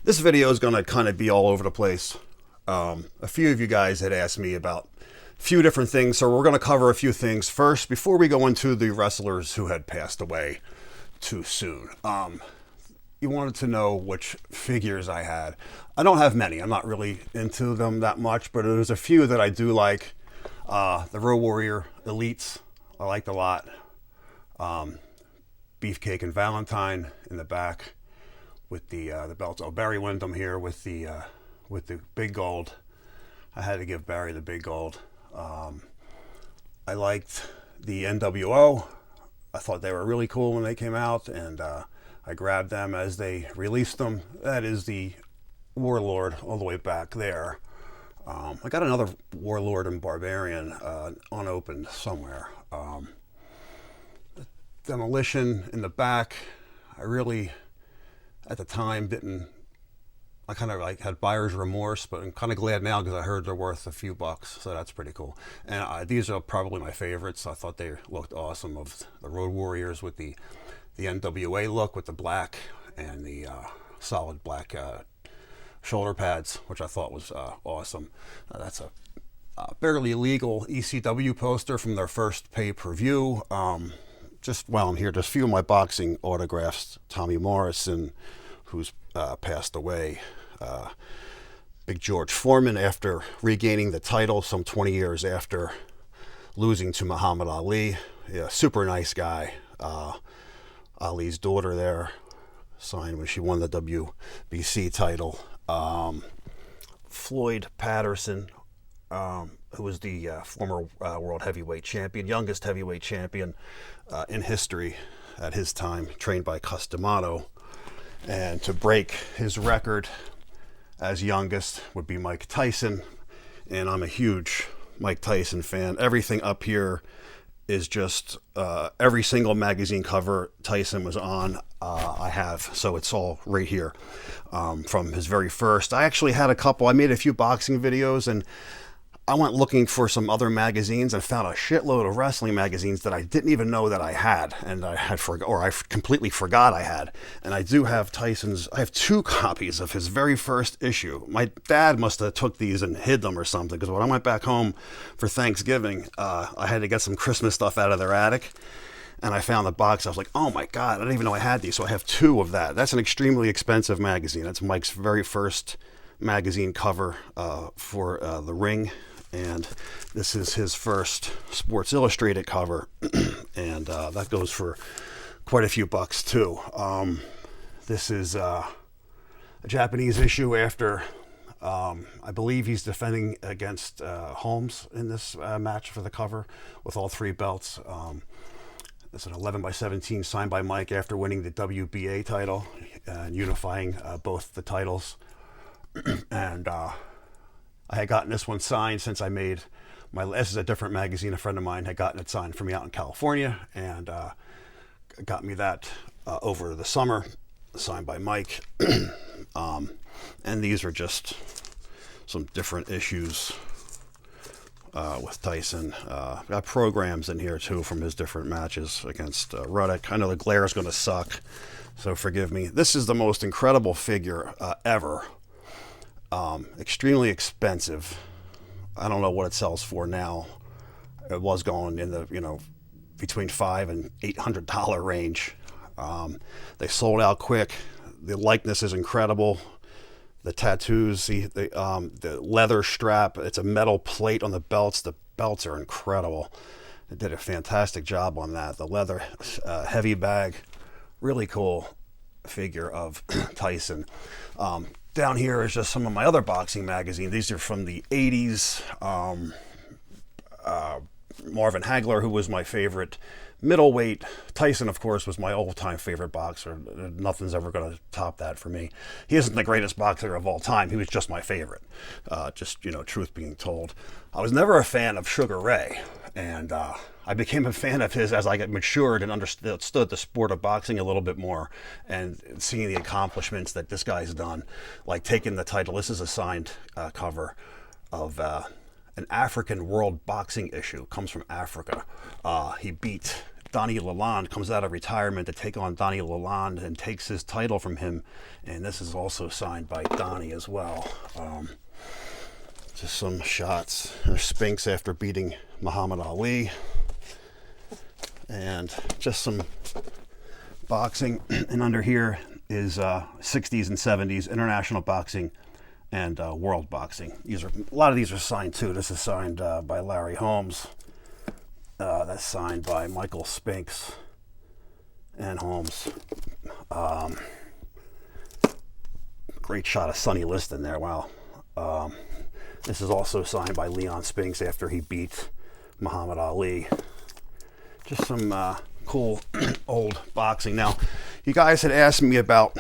This video is going to kind of be all over the place. A few of you guys had asked me about a few different things, so we're going to cover a few things first before we go into the wrestlers who had passed away too soon. You wanted to know which figures I had. I don't have many. I'm not really into them that much, but there's a few that I do like. The Road Warrior Elites, I liked a lot. Beefcake and Valentine in the back with the belts. Oh, Barry Windham here with the big gold. I had to give Barry the big gold. I liked the NWO. I thought they were really cool when they came out, and I grabbed them as they released them. That is the Warlord all the way back there. I got another Warlord and Barbarian unopened somewhere. Demolition in the back. I really, at the time, didn't. I kind of like had buyer's remorse, but I'm kind of glad now because I heard they're worth a few bucks, so that's pretty cool. And these are probably my favorites. I thought they looked awesome. Of the Road Warriors with the NWA look with the black and the solid black shoulder pads, which I thought was awesome. That's a barely legal ECW poster from their first pay-per-view. Just while I'm here, just a few of my boxing autographs. Tommy Morrison, who's passed away. Big George Foreman, after regaining the title some 20 years after losing to Muhammad Ali. Yeah, super nice guy. Ali's daughter there, signed when she won the WBC title. Floyd Patterson, who was the former world heavyweight champion, youngest heavyweight champion in history at his time, trained by Customato. And to break his record as youngest would be Mike Tyson. And I'm a huge Mike Tyson fan. Everything up here is just every single magazine cover Tyson was on, I have. So it's all right here from his very first. I actually had a couple. I made a few boxing videos, and I went looking for some other magazines and found a shitload of wrestling magazines that I didn't even know that I had, and I completely forgot I had. And I do have Tyson's. I have 2 copies of his very first issue. My dad must have took these and hid them or something, because when I went back home for Thanksgiving, I had to get some Christmas stuff out of their attic, and I found the box. I was like, oh my God, I didn't even know I had these. So I have 2 of that. That's an extremely expensive magazine. That's Mike's very first magazine cover for The Ring. And this is his first Sports Illustrated cover, and that goes for quite a few bucks too. This is a Japanese issue after, I believe he's defending against Holmes in this match for the cover with all 3 belts. It's an 11x17 signed by Mike after winning the WBA title and unifying both the titles. And I had gotten this one signed since I made this is a different magazine. A friend of mine had gotten it signed for me out in California, and got me that over the summer, signed by Mike. And these are just some different issues with Tyson. Got programs in here too from his different matches against Ruddock. I know the glare is going to suck, so forgive me. This is the most incredible figure ever. Extremely expensive. I don't know what it sells for now. It was going in the between $500 and $800 range. They sold out quick. The likeness is incredible. The tattoos, the leather strap. It's a metal plate on the belts. The belts are incredible. They did a fantastic job on that. The leather heavy bag, really cool figure of Tyson. Down here is just some of my other boxing magazines. These are from the 80s. Marvin Hagler, who was my favorite middleweight. Tyson, of course, was my all-time favorite boxer. Nothing's ever going to top that for me. He isn't the greatest boxer of all time. He was just my favorite. Truth being told. I was never a fan of Sugar Ray, and I became a fan of his as I got matured and understood the sport of boxing a little bit more, and seeing the accomplishments that this guy's done, like taking the title. This is a signed cover of an African World Boxing issue. Comes from Africa. He beat Donnie Lalonde comes out of retirement to take on Donnie Lalonde and takes his title from him. And this is also signed by Donnie as well. Just some shots. There's Spinks after beating Muhammad Ali. And just some boxing. And under here is 60s and 70s international boxing and world boxing. A lot of these are signed too. This is signed by Larry Holmes. That's signed by Michael Spinks and Holmes. Great shot of Sonny Liston there. Wow. This is also signed by Leon Spinks after he beat Muhammad Ali. Just some cool old boxing. Now, you guys had asked me about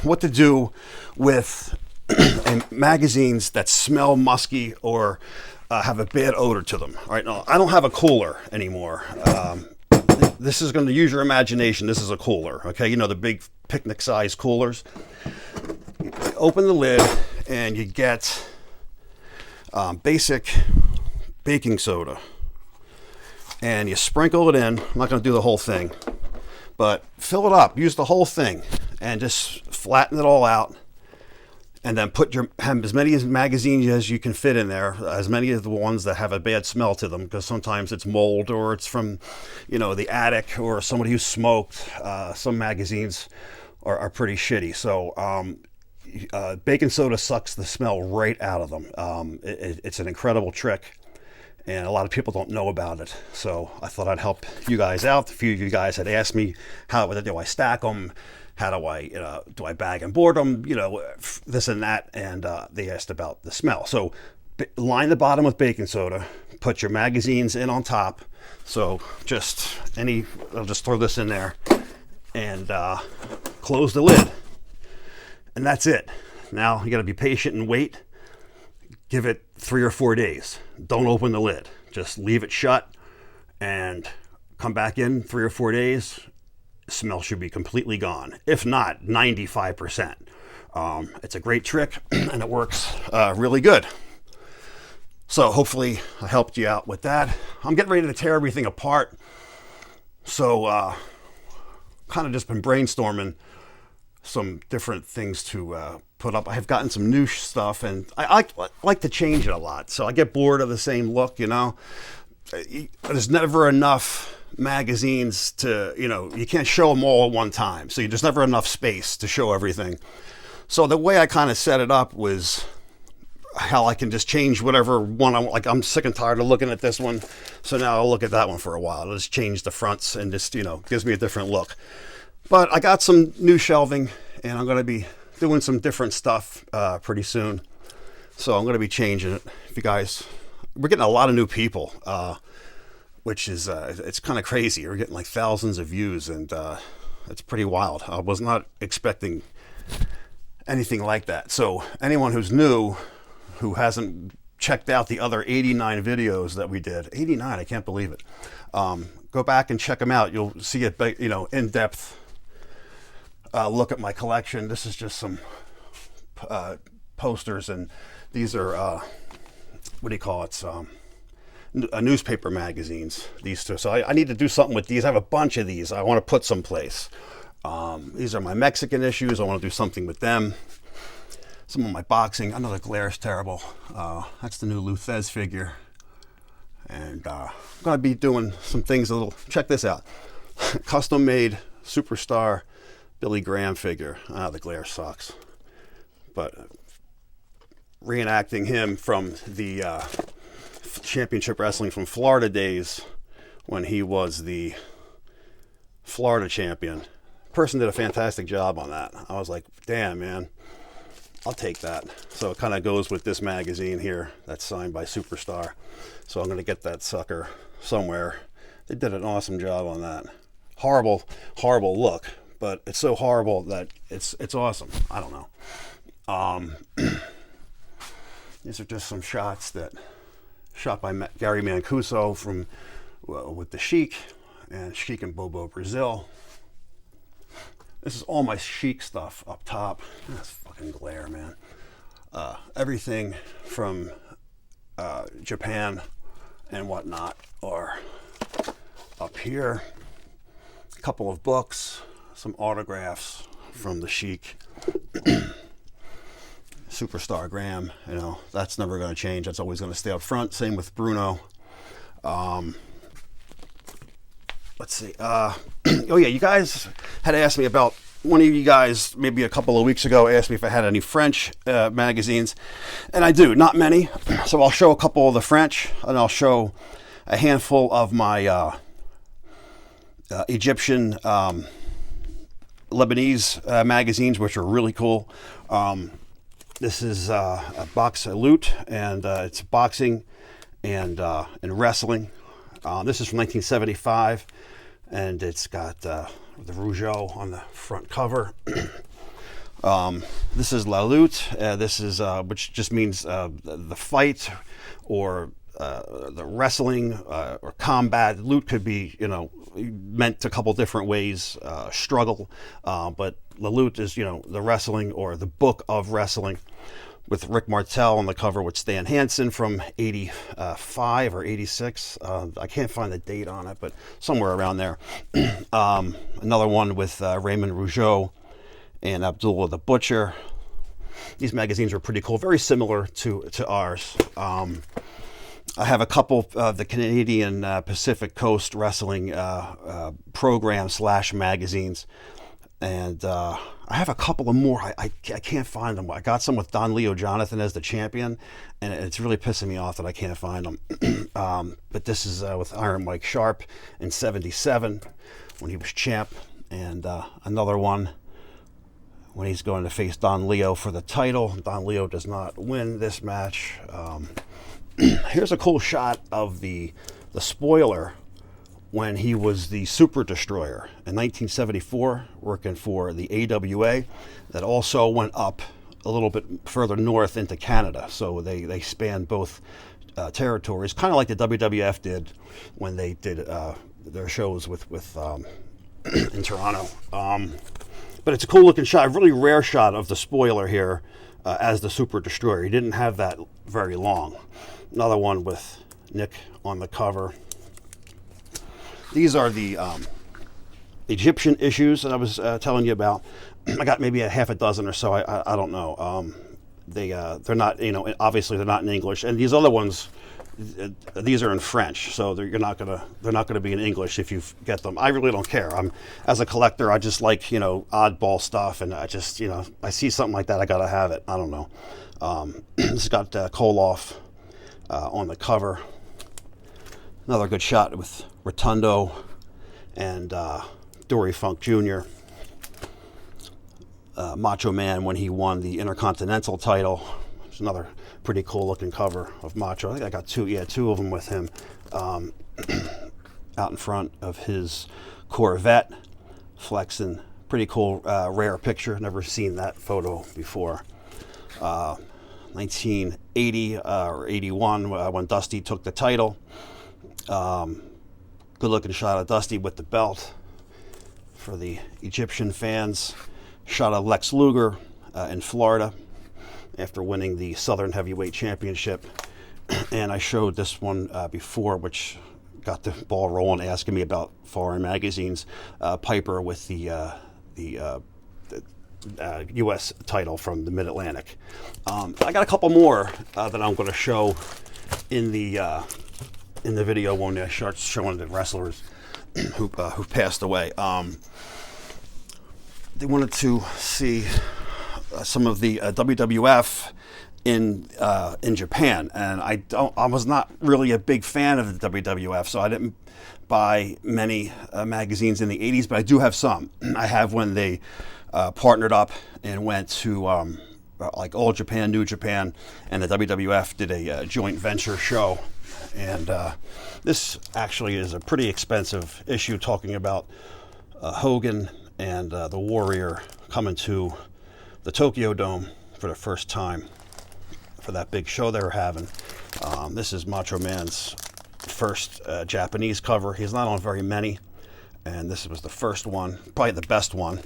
what to do with magazines that smell musky or have a bad odor to them. All right, now I don't have a cooler anymore. This is going to use your imagination. This is a cooler, okay? You know, the big picnic-sized coolers. You open the lid and you get basic baking soda. And you sprinkle it in. I'm not going to do the whole thing, but fill it up. Use the whole thing and just flatten it all out. And then have as many magazines as you can fit in there, as many of the ones that have a bad smell to them, because sometimes it's mold or it's from, the attic or somebody who smoked. Some magazines are pretty shitty. So baking soda sucks the smell right out of them. It's an incredible trick, and a lot of people don't know about it. So I thought I'd help you guys out. A few of you guys had asked me, how do I stack them? How do I bag and board them? This and that. And they asked about the smell. So line the bottom with baking soda, put your magazines in on top. So I'll just throw this in there and close the lid. And that's it. Now you got to be patient and wait. Give it 3 or 4 days. Don't open the lid. Just leave it shut and come back in 3 or 4 days. Smell should be completely gone. If not, 95%. It's a great trick and it works really good. So hopefully I helped you out with that. I'm getting ready to tear everything apart. So kind of just been brainstorming some different things to put up. I have gotten some new stuff and I like to change it a lot. So I get bored of the same look, There's never enough magazines to, you can't show them all at one time. So there's never enough space to show everything. So the way I kind of set it up was how I can just change whatever one I want. Like, I'm sick and tired of looking at this one. So now I'll look at that one for a while. I'll just change the fronts and just, gives me a different look. But I got some new shelving and I'm going to be doing some different stuff pretty soon. So I'm going to be changing it. If you guys, we're getting a lot of new people, which is, it's kind of crazy. We're getting like thousands of views and it's pretty wild. I was not expecting anything like that. So anyone who's new, who hasn't checked out the other 89 videos that we did, 89, I can't believe it. Go back and check them out. You'll see it, in-depth look at my collection. This is just some posters, and these are, what do you call it? Newspaper magazines, these two. So I need to do something with these. I have a bunch of these I want to put someplace. These are my Mexican issues. I want to do something with them. Some of my boxing. I know the glare is terrible. That's the new Luthez figure. And I'm going to be doing some things check this out. Custom made superstar Billy Graham figure. The glare sucks. But reenacting him from the championship wrestling from Florida days when he was the Florida champion. Person did a fantastic job on that. I was like, damn, man, I'll take that. So it kind of goes with this magazine here that's signed by Superstar. So I'm going to get that sucker somewhere. They did an awesome job on that. Horrible, horrible look, but it's so horrible that it's awesome. I don't know. These are just some shots shot by Gary Mancuso with the Sheik and Sheik and Bobo Brazil. This is all my Sheik stuff up top. That's fucking glare, man. Everything from Japan and whatnot are up here. a couple of books, some autographs from the Sheik. Superstar Graham, you know, that's never going to change. That's always going to stay up front. Same with Bruno. Let's see. Oh yeah, you guys had asked me about, one of you guys maybe a couple of weeks ago asked me if I had any French magazines, and I do. Not many. So I'll show a couple of the French, and I'll show a handful of my Egyptian, Lebanese magazines, which are really cool. This is a box of loot, and it's boxing and wrestling. This is from 1975, and it's got the Rougeau on the front cover. This is La Lutte. This is which just means the fight, or the wrestling, or combat. Lutte could be, you know, meant a couple different ways. Struggle, but La Lutte is, you know, the wrestling, or the book of wrestling, with Rick Martel on the cover with Stan Hansen from 85 or 86. I can't find the date on it, but somewhere around there. Another one with Raymond Rougeau and Abdullah the Butcher. These magazines are pretty cool, very similar to ours. I have a couple of the Canadian Pacific Coast Wrestling program / magazines. And I have a couple of more. I can't find them. I got some with Don Leo Jonathan as the champion, and it's really pissing me off that I can't find them. But this is with Iron Mike Sharp in '77 when he was champ, and another one when he's going to face Don Leo for the title. Don Leo does not win this match. Here's a cool shot of the spoiler when he was the Super Destroyer in 1974, working for the AWA, that also went up a little bit further north into Canada. So they spanned both territories, kind of like the WWF did when they did their shows with in Toronto. But it's a cool looking shot, a really rare shot of the spoiler here as the Super Destroyer. He didn't have that very long. Another one with Nick on the cover. These are the Egyptian issues that I was telling you about. I got maybe a half a dozen or so. I don't know. They're not, you know, obviously they're not in English, and these other ones, these are in French, so they're not gonna be in English if you get them. I really don't care. As a collector, I just like, you know, oddball stuff, and I just, you know, I see something like that, I gotta have it. I don't know. This has got Koloff on the cover. Another good shot with Rotundo and Dory Funk Jr. Macho Man when he won the Intercontinental title. There's another pretty cool looking cover of Macho. I think I got two of them with him out in front of his Corvette, flexing. Pretty cool, rare picture. Never seen that photo before. 1980 or 81 when Dusty took the title. Good looking shot of Dusty with the belt for the Egyptian fans. Shot of Lex Luger in Florida after winning the Southern Heavyweight Championship. And I showed this one before, which got the ball rolling, asking me about foreign magazines. Piper with the U.S. title from the Mid-Atlantic. I got a couple more that I'm going to show in the video when I start showing the wrestlers who passed away. They wanted to see some of the WWF in Japan, and I was not really a big fan of the WWF, so I didn't buy many magazines in the 80s, but I do have some. I have when they partnered up and went to like All Japan, New Japan, and the WWF did a joint venture show. And this actually is a pretty expensive issue, talking about Hogan and the Warrior coming to the Tokyo Dome for the first time for that big show they were having. This is Macho Man's first Japanese cover. He's not on very many, and this was the first one, probably the best one.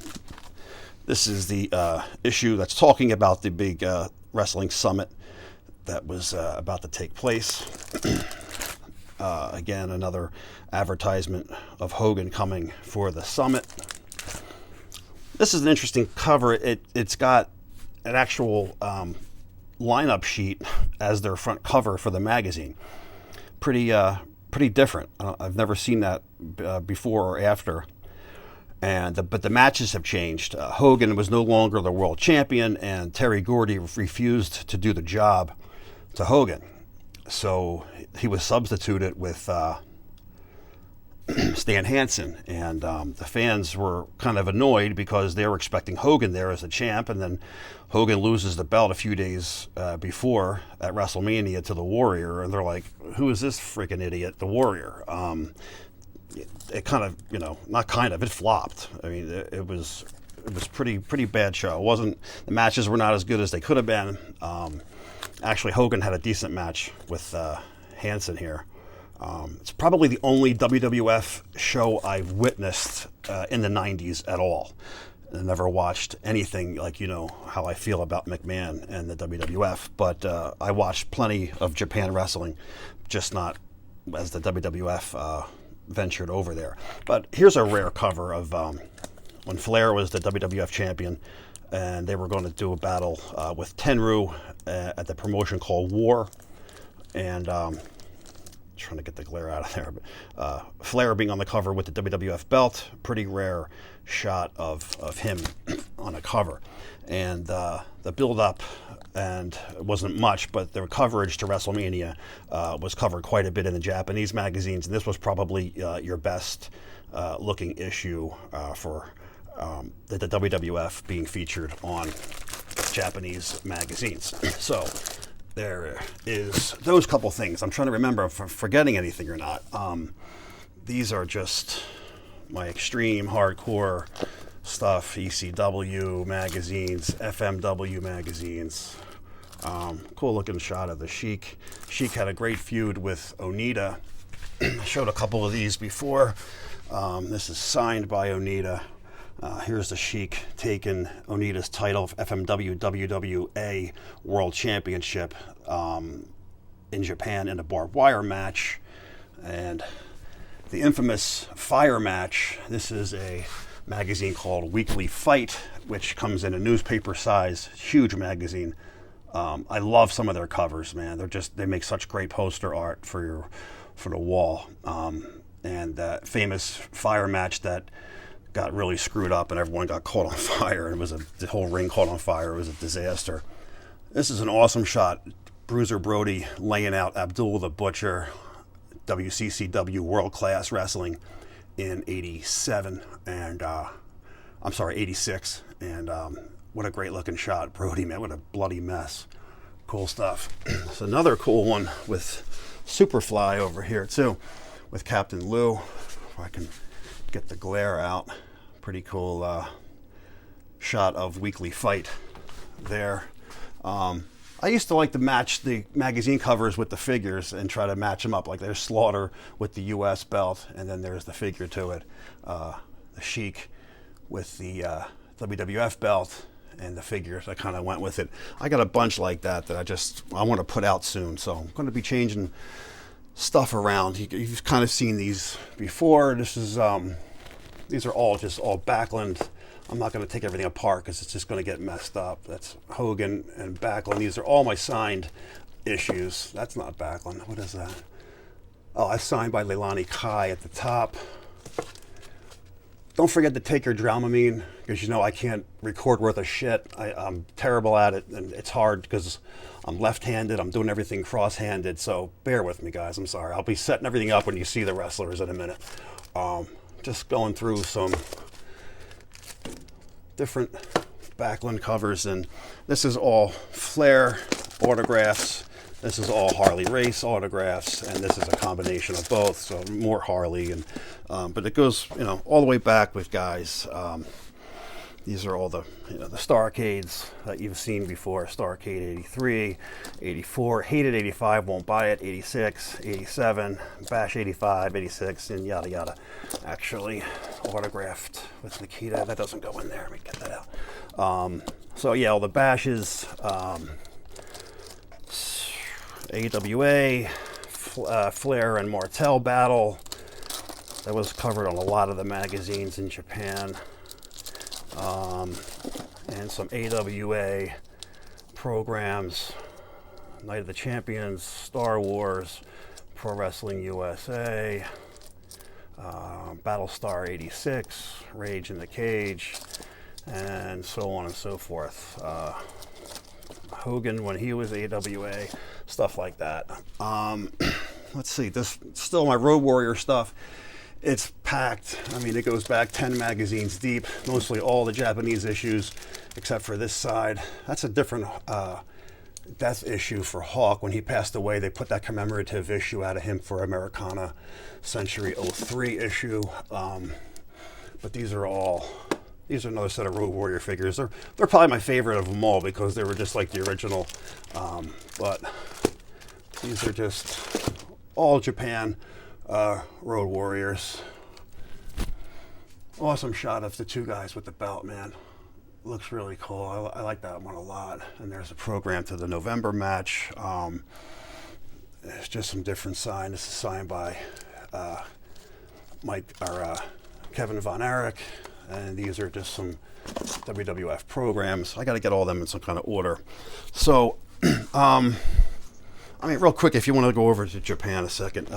This is the issue that's talking about the big wrestling summit that was about to take place. Again, another advertisement of Hogan coming for the Summit. This is an interesting cover. It's got an actual lineup sheet as their front cover for the magazine. Pretty different. I've never seen that before or after. But the matches have changed. Hogan was no longer the world champion, and Terry Gordy refused to do the job to Hogan. So he was substituted with Stan Hansen, and the fans were kind of annoyed because they were expecting Hogan there as the champ, and then Hogan loses the belt a few days before at WrestleMania to the Warrior, and they're like, who is this freaking idiot, the Warrior? It kind of, it flopped. I mean, it was pretty bad show. The matches were not as good as they could have been. Actually, Hogan had a decent match with Hansen here. It's probably the only WWF show I've witnessed in the 90s at all. I never watched anything like, how I feel about McMahon and the WWF, but I watched plenty of Japan wrestling, just not as the WWF ventured over there. But here's a rare cover of when Flair was the WWF champion, and they were going to do a battle with Tenryu at the promotion called War, and trying to get the glare out of there, but Flair being on the cover with the WWF belt, pretty rare shot of him on a cover. And the build-up, and it wasn't much, but the coverage to WrestleMania was covered quite a bit in the Japanese magazines, and this was probably your best looking issue for the WWF being featured on Japanese magazines. So there is those couple things. I'm trying to remember if I'm forgetting anything or not. These are just my extreme hardcore stuff, ECW magazines, FMW magazines. Cool looking shot of the Sheik. Sheik had a great feud with Onita. I showed a couple of these before. This is signed by Onita. Here's the Sheik taking Onita's title of FMW WWA World Championship in Japan in a barbed wire match. And the infamous fire match. This is a magazine called Weekly Fight, which comes in a newspaper size, huge magazine. I love some of their covers, man. They make such great poster art for the wall. And that famous fire match that got really screwed up and everyone got caught on fire, and the whole ring caught on fire. It was a disaster. This is an awesome shot. Bruiser Brody laying out Abdul the Butcher, WCCW World Class Wrestling in 87 and 86, and what a great looking shot. Brody, man, what a bloody mess. Cool stuff. It's another cool one with Superfly over here too, with Captain Lou. If I can get the glare out. Pretty cool shot of Weekly Fight there. I used to like to match the magazine covers with the figures and try to match them up. Like there's Slaughter with the US belt, and then there's the figure to it. The Sheik with the WWF belt and the figures. I kind of went with it. I got a bunch like that I want to put out soon. So I'm going to be changing stuff around. You've kind of seen these before. These are all Backlund. I'm not going to take everything apart because it's just going to get messed up. That's Hogan and Backlund. These are all my signed issues. That's not Backlund. What is that? Oh, that's signed by Leilani Kai at the top. Don't forget to take your Dramamine, because I can't record worth a shit. I'm terrible at it, and it's hard because I'm left-handed. I'm doing everything cross-handed, so bear with me, guys. I'm sorry. I'll be setting everything up when you see the wrestlers in a minute. Just going through some different Backlund covers, and this is all Flair autographs. This is all Harley Race autographs, and this is a combination of both, so more Harley. And but it goes, all the way back with guys. These are all the Starcades that you've seen before. Starcade 83, 84, Hated 85, Won't Buy It, 86, 87, Bash 85, 86, and yada yada. Actually autographed with Nikita. That doesn't go in there. Let me get that out. So yeah, all the Bashes. AWA, Flair and Martel battle. That was covered on a lot of the magazines in Japan. And some AWA programs, Night of the Champions, Star Wars, Pro Wrestling USA, Battlestar 86, Rage in the Cage, and so on and so forth. Hogan when he was AWA, stuff like that. Let's see, this still my Road Warrior stuff. It's packed. I mean, it goes back 10 magazines deep, mostly all the Japanese issues, except for this side. That's a different death issue for Hawk. When he passed away, they put that commemorative issue out of him for Americana Century 03 issue. But these are another set of Road Warrior figures. They're probably my favorite of them all because they were just like the original. But these are just all Japan Road Warriors. Awesome shot of the two guys with the belt, man. Looks really cool. I like that one a lot. And there's a program to the November match. There's just some different sign. This is signed by Kevin Von Erich. And these are just some WWF programs. I got to get all of them in some kind of order. So, I mean, real quick, if you want to go over to Japan a second,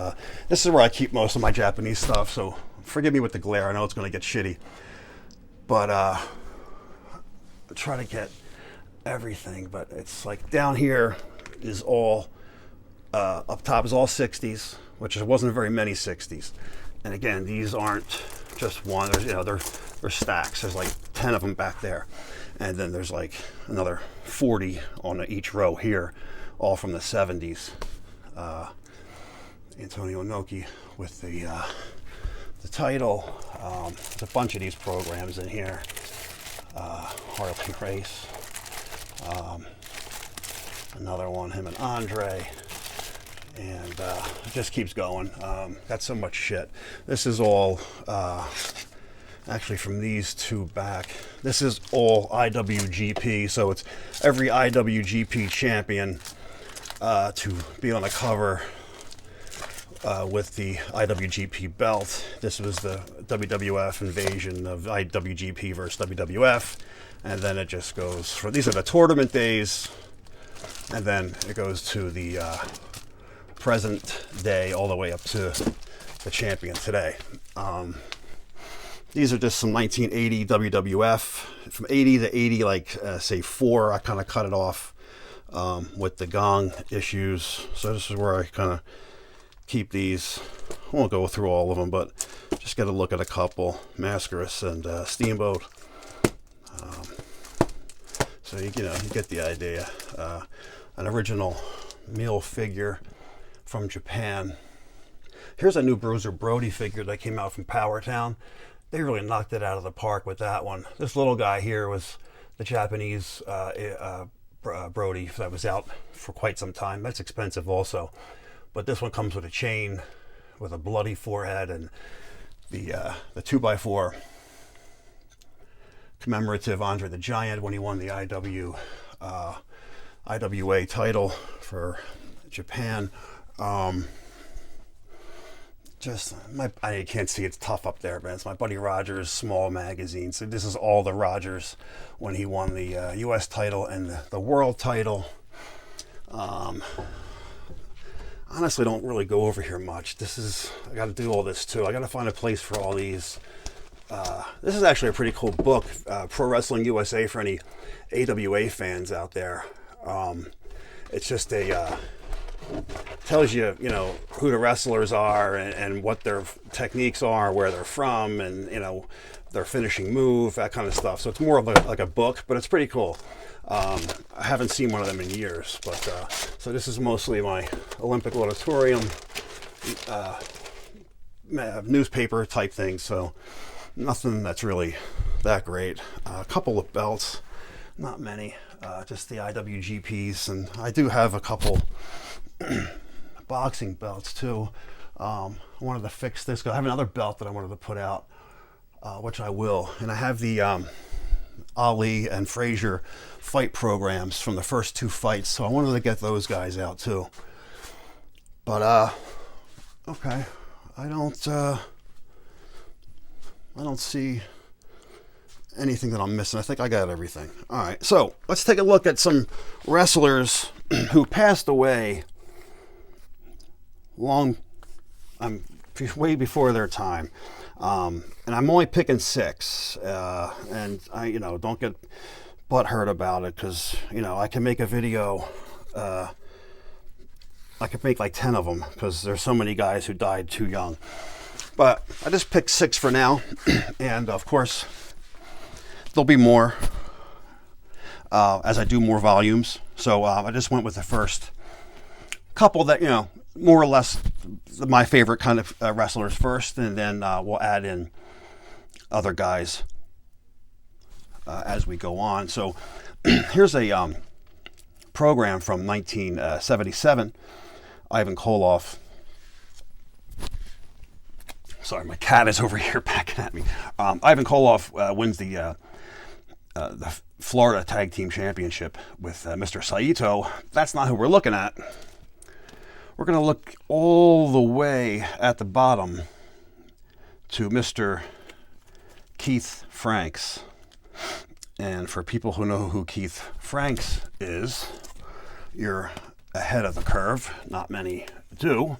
this is where I keep most of my Japanese stuff, so forgive me with the glare. I know it's going to get shitty. But I try to get everything, but it's like down here is all, up top is all 60s, which there wasn't very many 60s. And again, these aren't just one. There's, they're stacks. There's like 10 of them back there. And then there's like another 40 on each row here, all from the 70s. Antonio Inoki with the title. There's a bunch of these programs in here. Harley Race. Another one, him and Andre. And it just keeps going. Got so much shit. This is all actually from these two back. This is all IWGP, so it's every IWGP champion to be on a cover with the IWGP belt. This was the WWF invasion of IWGP versus WWF, and then it just goes for, these are the tournament days, and then it goes to the present day all the way up to the champion today. These are just some 1980 WWF. From 80 to 80, like say 4, I kind of cut it off with the Gong issues. So this is where I kind of keep these. I won't go through all of them, but just get a look at a couple. Mascaras and Steamboat. So you get the idea. An original meal figure from Japan. Here's a new Bruiser Brody figure that came out from Powertown. They really knocked it out of the park with that one. This little guy here was the Japanese Brody that was out for quite some time. That's expensive also. But this one comes with a chain with a bloody forehead and the 2x4 commemorative Andre the Giant when he won the IWA title for Japan. I can't see, it's tough up there, but it's my buddy Rogers' small magazine. So this is all the Rogers when he won the U.S. title and the world title. Honestly, don't really go over here much. I got to do all this too. I got to find a place for all these. This is actually a pretty cool book, Pro Wrestling USA, for any AWA fans out there. It's just tells you, who the wrestlers are and what their techniques are, where they're from, and, their finishing move, that kind of stuff. So it's more of like a book, but it's pretty cool. I haven't seen one of them in years, but so this is mostly my Olympic Auditorium newspaper type thing, so nothing that's really that great. A couple of belts, not many, just the IWGPs, and I do have a couple boxing belts too. I wanted to fix this. I have another belt that I wanted to put out, which I will, and I have the Ali and Frazier fight programs from the first 2 fights, so I wanted to get those guys out too. So this is mostly my Olympic Auditorium newspaper type thing, so nothing that's really that great. A couple of belts, just the IWGPs, and I do have a couple boxing belts too. I want to fix this. I have another belt that I wanted to put out, which I will, and I have the Ali and Frazier fight programs from the first 2 fights, so I wanted to get those guys out too. But okay, I don't see anything that I'm missing. I think I got everything. All right, so let's take a look at some wrestlers who passed away way before their time. And I'm only picking 6. And I, don't get butthurt about it, because, I can make a video. I could make like 10 of them, because there's so many guys who died too young. But I just picked 6 for now. And of course, there'll be more as I do more volumes. So I just went with the first couple that, more or less my favorite kind of wrestlers first, and then we'll add in other guys as we go on. So here's a program from 1977. Ivan Koloff. Sorry, my cat is over here backing at me. Ivan Koloff wins the Florida Tag Team Championship with Mr. Saito. That's not who we're looking at. We're going to look all the way at the bottom to Mr. Keith Franks. And for people who know who Keith Franks is, you're ahead of the curve. Not many do.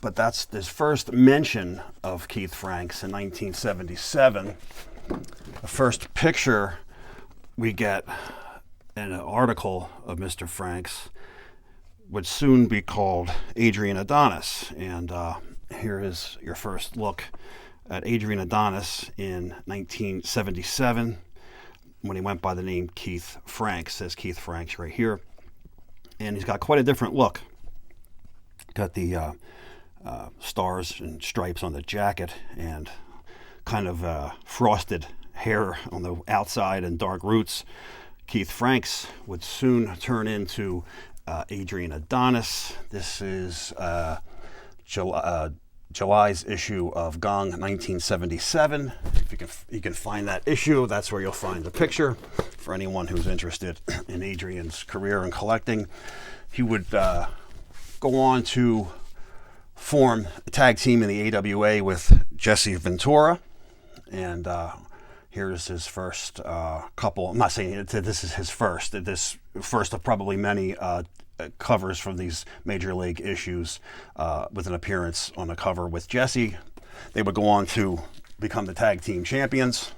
But that's his first mention of Keith Franks in 1977. The first picture we get in an article of Mr. Franks would soon be called Adrian Adonis. And here is your first look at Adrian Adonis in 1977 when he went by the name Keith Franks. It says Keith Franks right here. And he's got quite a different look. Got the stars and stripes on the jacket, and kind of frosted hair on the outside and dark roots. Keith Franks would soon turn into Adrian Adonis. This is July's issue of Gong 1977. If you can find that issue, that's where you'll find the picture for anyone who's interested in Adrian's career and collecting. He would go on to form a tag team in the AWA with Jesse Ventura, and here's his first couple. I'm not saying this is his first. This first of probably many covers from these major league issues, with an appearance on the cover with Jesse. They would go on to become the tag team champions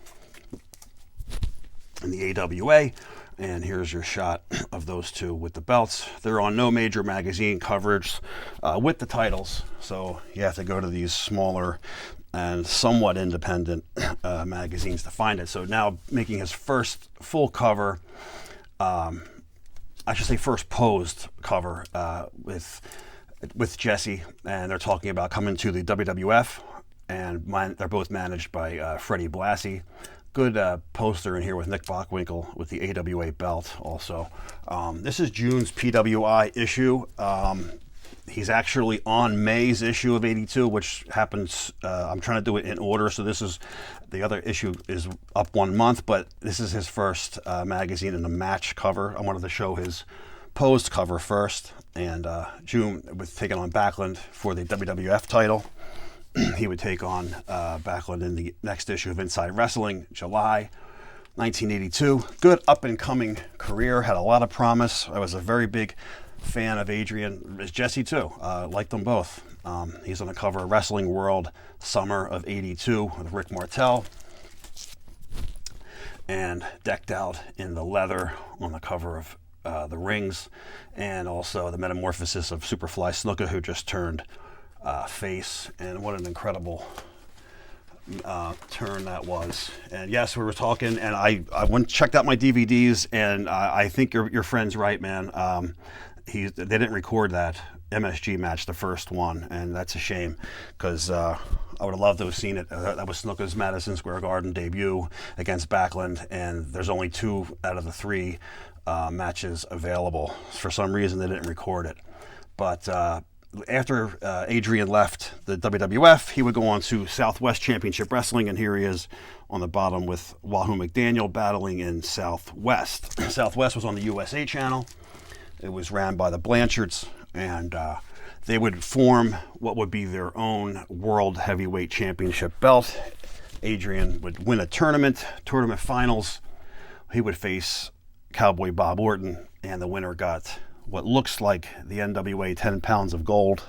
in the AWA. And here's your shot of those two with the belts. They're on no major magazine coverage with the titles, so you have to go to these smaller and somewhat independent magazines to find it. So now making his first full cover, I should say first posed cover with Jesse, and they're talking about coming to the WWF, and they're both managed by Freddie Blassie. Good poster in here with Nick Bockwinkel with the AWA belt also. This is June's PWI issue. He's actually on May's issue of 82, which happens, I'm trying to do it in order, so this is, the other issue is up 1 month, but this is his first magazine in a match cover. I wanted to show his posed cover first, and June was taking on Backlund for the WWF title. He would take on Backlund in the next issue of Inside Wrestling, July 1982. Good up-and-coming career, had a lot of promise. I was a very big fan of Adrian, as Jesse too. Liked them both. He's on the cover of Wrestling World, summer of 82, with Rick Martel, and decked out in the leather on the cover of the rings, and also the metamorphosis of Superfly Snuka, who just turned face, and what an incredible turn that was. And yes, we were talking, and I went checked out my DVDs, and I think your friend's right, man. They didn't record that MSG match, the first one, and that's a shame, because I would have loved to have seen it. That was Snuka's Madison Square Garden debut against Backlund, and there's only 2 out of the 3 matches available. For some reason, they didn't record it. But after Adrian left the WWF, he would go on to Southwest Championship Wrestling, and here he is on the bottom with Wahoo McDaniel battling in Southwest. Southwest was on the USA channel. It was ran by the Blanchards, and they would form what would be their own World Heavyweight Championship belt. Adrian would win a tournament finals. He would face Cowboy Bob Orton, and the winner got what looks like the NWA 10 pounds of gold.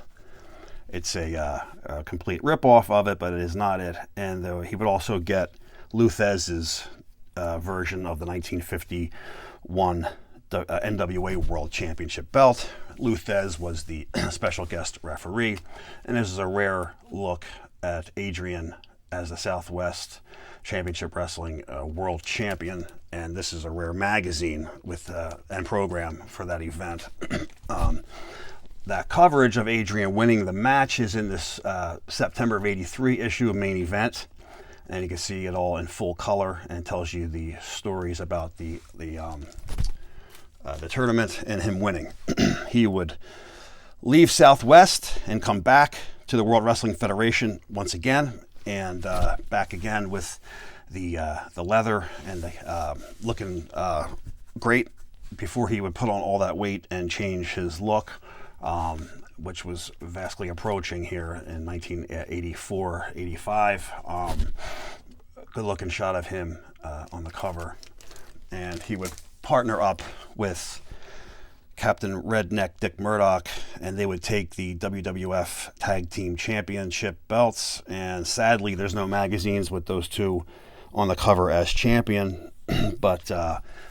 It's a complete ripoff of it, but it is not it. And he would also get Lou Thesz's version of the 1951 NWA World Championship belt. Lou Thesz was the special guest referee, and this is a rare look at Adrian as the Southwest Championship Wrestling World Champion, and this is a rare magazine with and program for that event. That coverage of Adrian winning the match is in this September of '83 issue of Main Event, and you can see it all in full color and tells you the stories about the tournament and him winning. He would leave Southwest and come back to the World Wrestling Federation once again, and back again with the leather and the looking great before he would put on all that weight and change his look, which was vastly approaching here in 1984-85. Good looking shot of him on the cover, and he would partner up with Captain Redneck Dick Murdoch, and they would take the WWF Tag Team Championship belts. And sadly, there's no magazines with those two on the cover as champion. But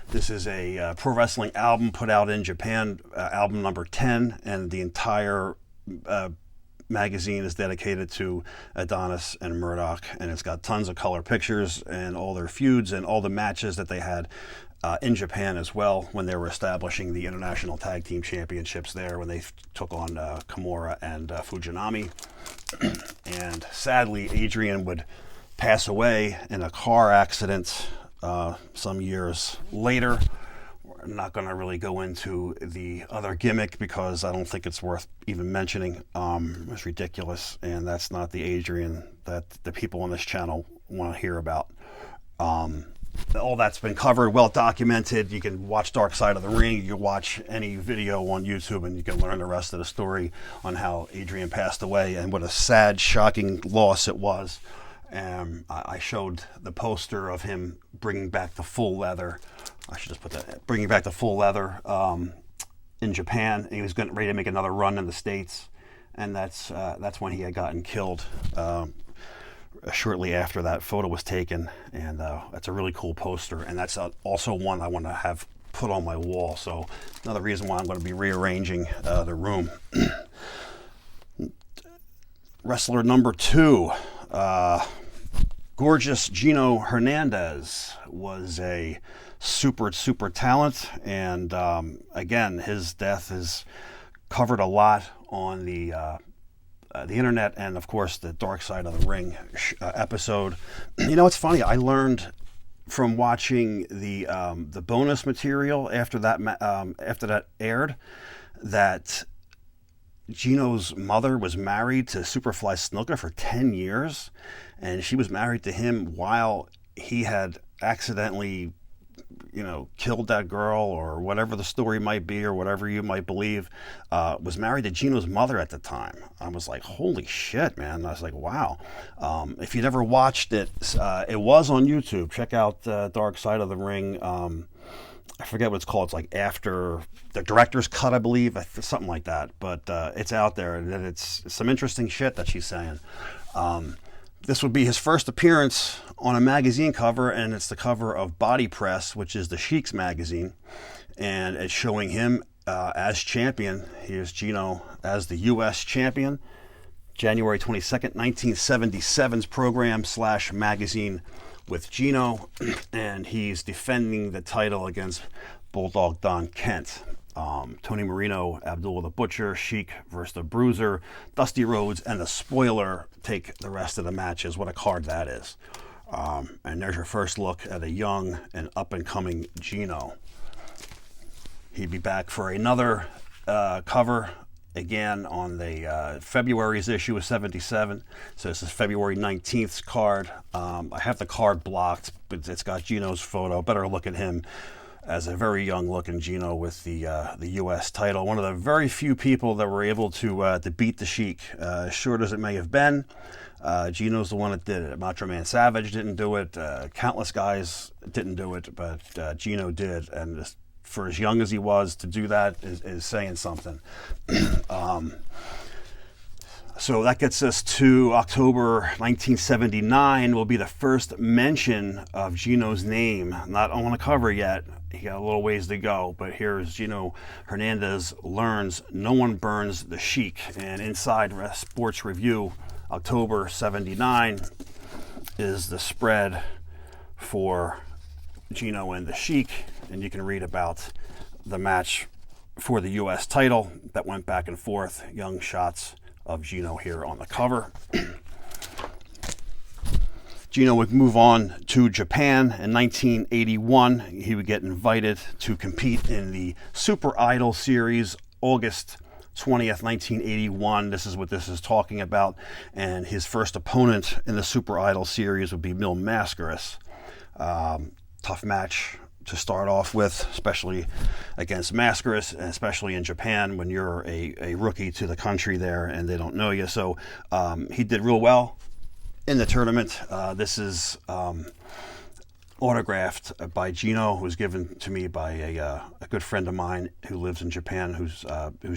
this is a pro wrestling album put out in Japan, album number 10, and the entire magazine is dedicated to Adonis and Murdoch, and it's got tons of color pictures and all their feuds and all the matches that they had in Japan as well when they were establishing the International Tag Team Championships there, when they took on Kimura and Fujinami. And sadly, Adrian would pass away in a car accident some years later. We're not going to really go into the other gimmick because I don't think it's worth even mentioning. It was ridiculous, and that's not the Adrian that the people on this channel want to hear about. All that's been covered, well documented. You can watch Dark Side of the Ring. You can watch any video on YouTube, and you can learn the rest of the story on how Adrian passed away and what a sad, shocking loss it was. I showed the poster of him bringing back the full leather. I should just put that, bringing back the full leather in Japan. And he was getting ready to make another run in the States, and that's when he had gotten killed. Shortly after that photo was taken, and that's a really cool poster, and that's also one I want to have put on my wall. So another reason why I'm going to be rearranging the room. Wrestler number 2, gorgeous Gino Hernandez, was a super talent, and again, his death is covered a lot on the internet, and of course the Dark Side of the Ring episode. You know, it's funny, I learned from watching the bonus material after that aired that Gino's mother was married to Superfly Snuka for 10 years, and she was married to him while he had accidentally, killed that girl, or whatever the story might be, or whatever you might believe, was married to Gino's mother at the time. I was like, holy shit, man. I was like, wow. If you never watched it, it was on YouTube. Check out Dark Side of the Ring. I forget what it's called. It's like after the director's cut, I believe, something like that. But it's out there, and it's some interesting shit that she's saying. This would be his first appearance on a magazine cover, and it's the cover of Body Press, which is the Sheik's magazine, and it's showing him as champion. Here's Gino as the U.S. champion. January 22nd, 1977's program / magazine with Gino, and he's defending the title against Bulldog Don Kent. Tony Marino, Abdullah the Butcher, Sheik versus the Bruiser, Dusty Rhodes, and the Spoiler take the rest of the matches. What a card that is. And there's your first look at a young and up-and-coming Gino. He'd be back for another cover, again on the February's issue of 77. So this is February 19th's card. I have the card blocked, but it's got Gino's photo. Better look at him as a very young-looking Gino with the U.S. title. One of the very few people that were able to beat the Sheik. As short as it may have been, Gino's the one that did it. Macho Man Savage didn't do it. Countless guys didn't do it, but Gino did. And for as young as he was, to do that is saying something. So that gets us to October 1979 will be the first mention of Gino's name. Not on the cover yet. He got a little ways to go, but here's Gino Hernandez learns no one burns the Sheik. And inside Sports Review, October 79 is the spread for Gino and the Sheik. And you can read about the match for the U.S. title that went back and forth. Young shots of Gino here on the cover. Gino would move on to Japan in 1981. He would get invited to compete in the Super Idol series, August 20th, 1981. This is what this is talking about. And his first opponent in the Super Idol series would be Mil Mascaras. Tough match to start off with, especially against Mascaras, and especially in Japan when you're a rookie to the country there and they don't know you. So he did real well in the tournament. This is autographed by Gino, who was given to me by a good friend of mine who lives in Japan, who's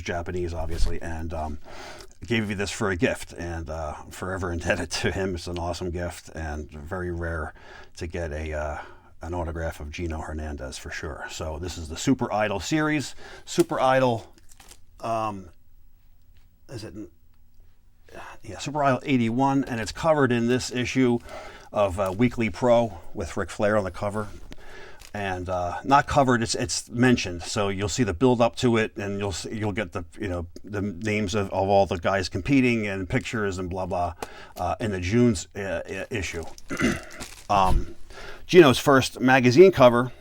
Japanese, obviously, and gave me this for a gift, and forever indebted to him. It's an awesome gift and very rare to get an autograph of Gino Hernandez for sure. So this is the Super Idol series. Super Idol, Super Idol 81, and it's covered in this issue of Weekly Pro with Ric Flair on the cover. And not covered, it's mentioned. So you'll see the build up to it, and you'll get the names of all the guys competing and pictures and blah blah in the June's issue. Gino's first magazine cover,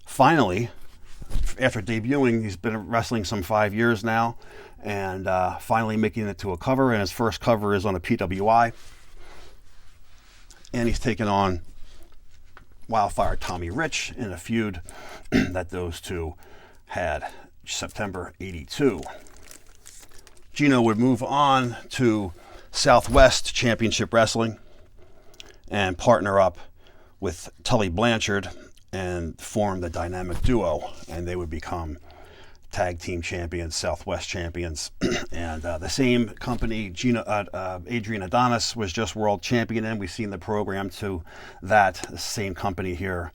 finally, after debuting. He's been wrestling some 5 years now, and finally making it to a cover, and his first cover is on a PWI, and he's taken on Wildfire Tommy Rich in a feud that those two had September 82. Gino would move on to Southwest Championship Wrestling and partner up with Tully Blanchard and form the Dynamic Duo, and they would become tag team champions, Southwest champions. And the same company Adrian Adonis was just world champion in. We've seen the program to that. The same company here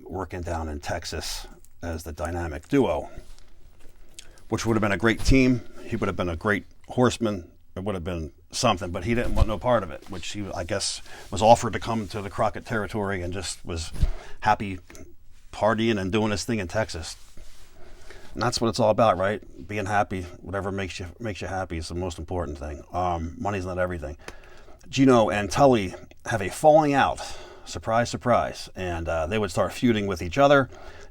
working down in Texas as the Dynamic Duo, which would have been a great team. He would have been a great horseman. It would have been something, but he didn't want no part of it, which he, I guess, was offered to come to the Crockett territory and just was happy partying and doing his thing in Texas. And that's what it's all about, right? Being happy. Whatever makes you happy is the most important thing. Money's not everything. Gino and Tully have a falling out. Surprise, surprise. And they would start feuding with each other.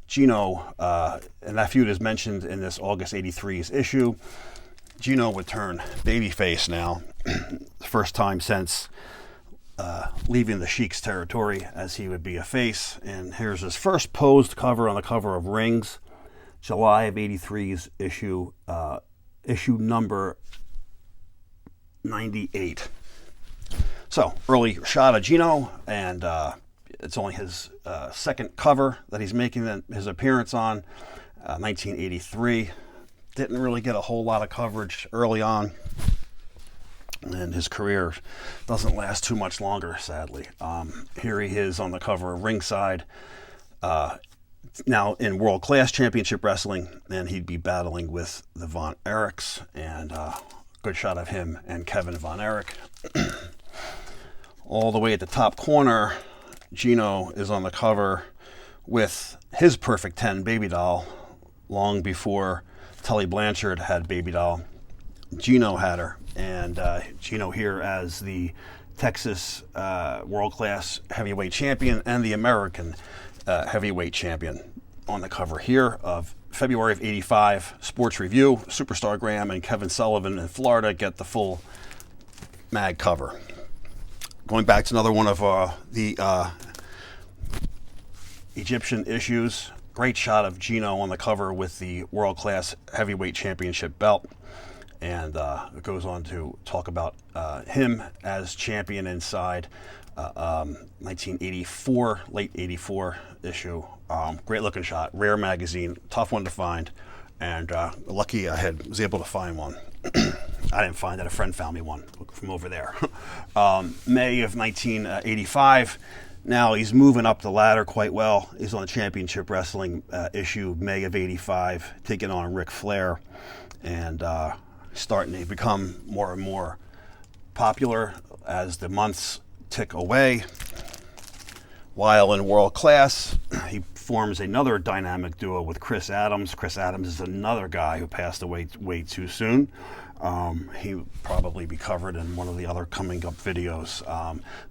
Gino, and that feud is mentioned in this August 83's issue. Gino would turn babyface now, first time since leaving the Sheik's territory, as he would be a face. And here's his first posed cover on the cover of Rings, July of 83's issue number 98. So, early shot of Gino, and it's only his second cover that he's making his appearance on, 1983. Didn't really get a whole lot of coverage early on, and his career doesn't last too much longer, sadly. Here he is on the cover of Ringside, now in World Class Championship Wrestling, and he'd be battling with the Von Erichs, and good shot of him and Kevin Von Erich. All the way at the top corner, Gino is on the cover with his Perfect 10 baby doll, long before Tully Blanchard had baby doll. Gino had her, and Gino here as the Texas world-class heavyweight champion and the American heavyweight champion on the cover here of February of 85. Sports Review, Superstar Graham and Kevin Sullivan in Florida get the full mag cover. Going back to another one of Egyptian issues. Great shot of Gino on the cover with the World Class Heavyweight Championship belt. And it goes on to talk about him as champion inside 1984, late 84 issue. Great looking shot, rare magazine, tough one to find. And lucky I was able to find one. I didn't find it, a friend found me one from over there. May of 1985. Now he's moving up the ladder quite well. He's on the Championship Wrestling issue, May of 85, taking on Ric Flair, and starting to become more and more popular as the months tick away. While in World Class, he forms another dynamic duo with Chris Adams. Chris Adams is another guy who passed away way too soon. He'll probably be covered in one of the other coming up videos.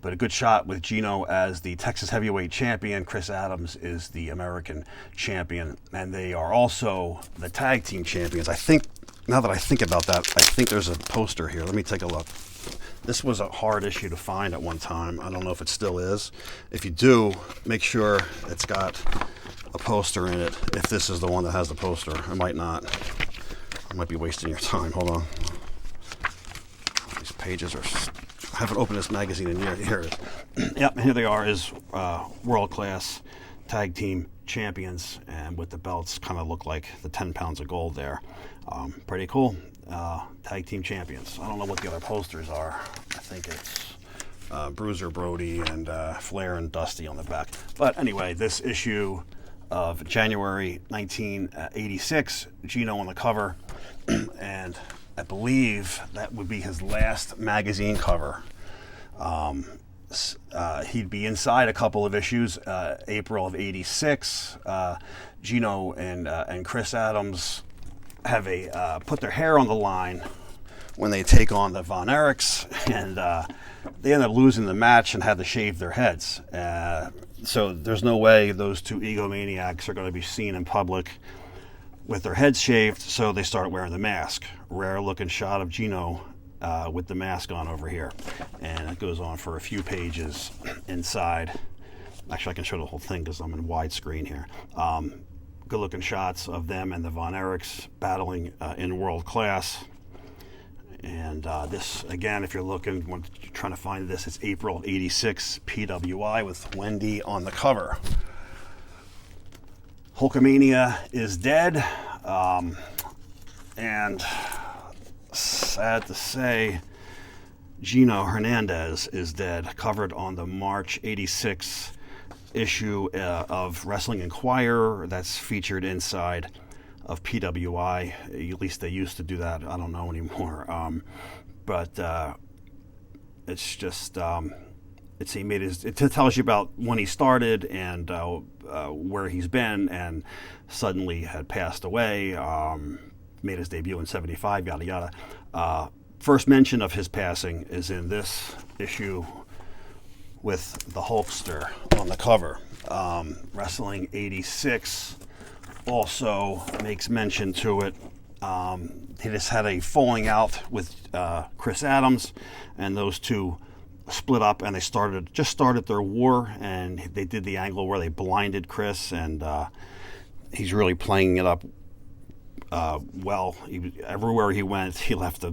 But a good shot with Gino as the Texas Heavyweight Champion. Chris Adams is the American Champion. And they are also the Tag Team Champions. I think, now that I think about that, I think there's a poster here. Let me take a look. This was a hard issue to find at one time. I don't know if it still is. If you do, make sure it's got a poster in it. If this is the one that has the poster, it might not. I might be wasting your time. Hold on. These pages are... I haven't opened this magazine in years. Here it is. Yep, here they are, is World Class Tag Team Champions, and with the belts, kind of look like the 10 pounds of gold there. Pretty cool. Tag Team Champions. I don't know what the other posters are. I think it's Bruiser Brody and Flair and Dusty on the back. But anyway, this issue of January 1986, Gino on the cover, and I believe that would be his last magazine cover. He'd be inside a couple of issues. April of 86, Gino and Chris Adams have put their hair on the line when they take on the Von Erichs, and they end up losing the match and had to shave their heads. So there's no way those two egomaniacs are going to be seen in public with their heads shaved, so they start wearing the mask. Rare looking shot of Gino with the mask on over here. And it goes on for a few pages inside. Actually, I can show the whole thing because I'm in widescreen here. Good looking shots of them and the Von Erichs battling in World Class. And this, again, if you're trying to find this, it's April 86 PWI with Wendy on the cover. Hulkamania is dead. And sad to say, Gino Hernandez is dead. Covered on the March 86 issue of Wrestling Inquirer that's featured inside of PWI. At least they used to do that. I don't know anymore. But it's just it tells you about when he started and where he's been, and suddenly had passed away. Made his debut in '75. Yada yada. First mention of his passing is in this issue with the Hulkster on the cover. Wrestling 86 also makes mention to it. He just had a falling out with Chris Adams, and those two split up, and they started their war, and they did the angle where they blinded Chris, and he's really playing it up well. Everywhere he went, he left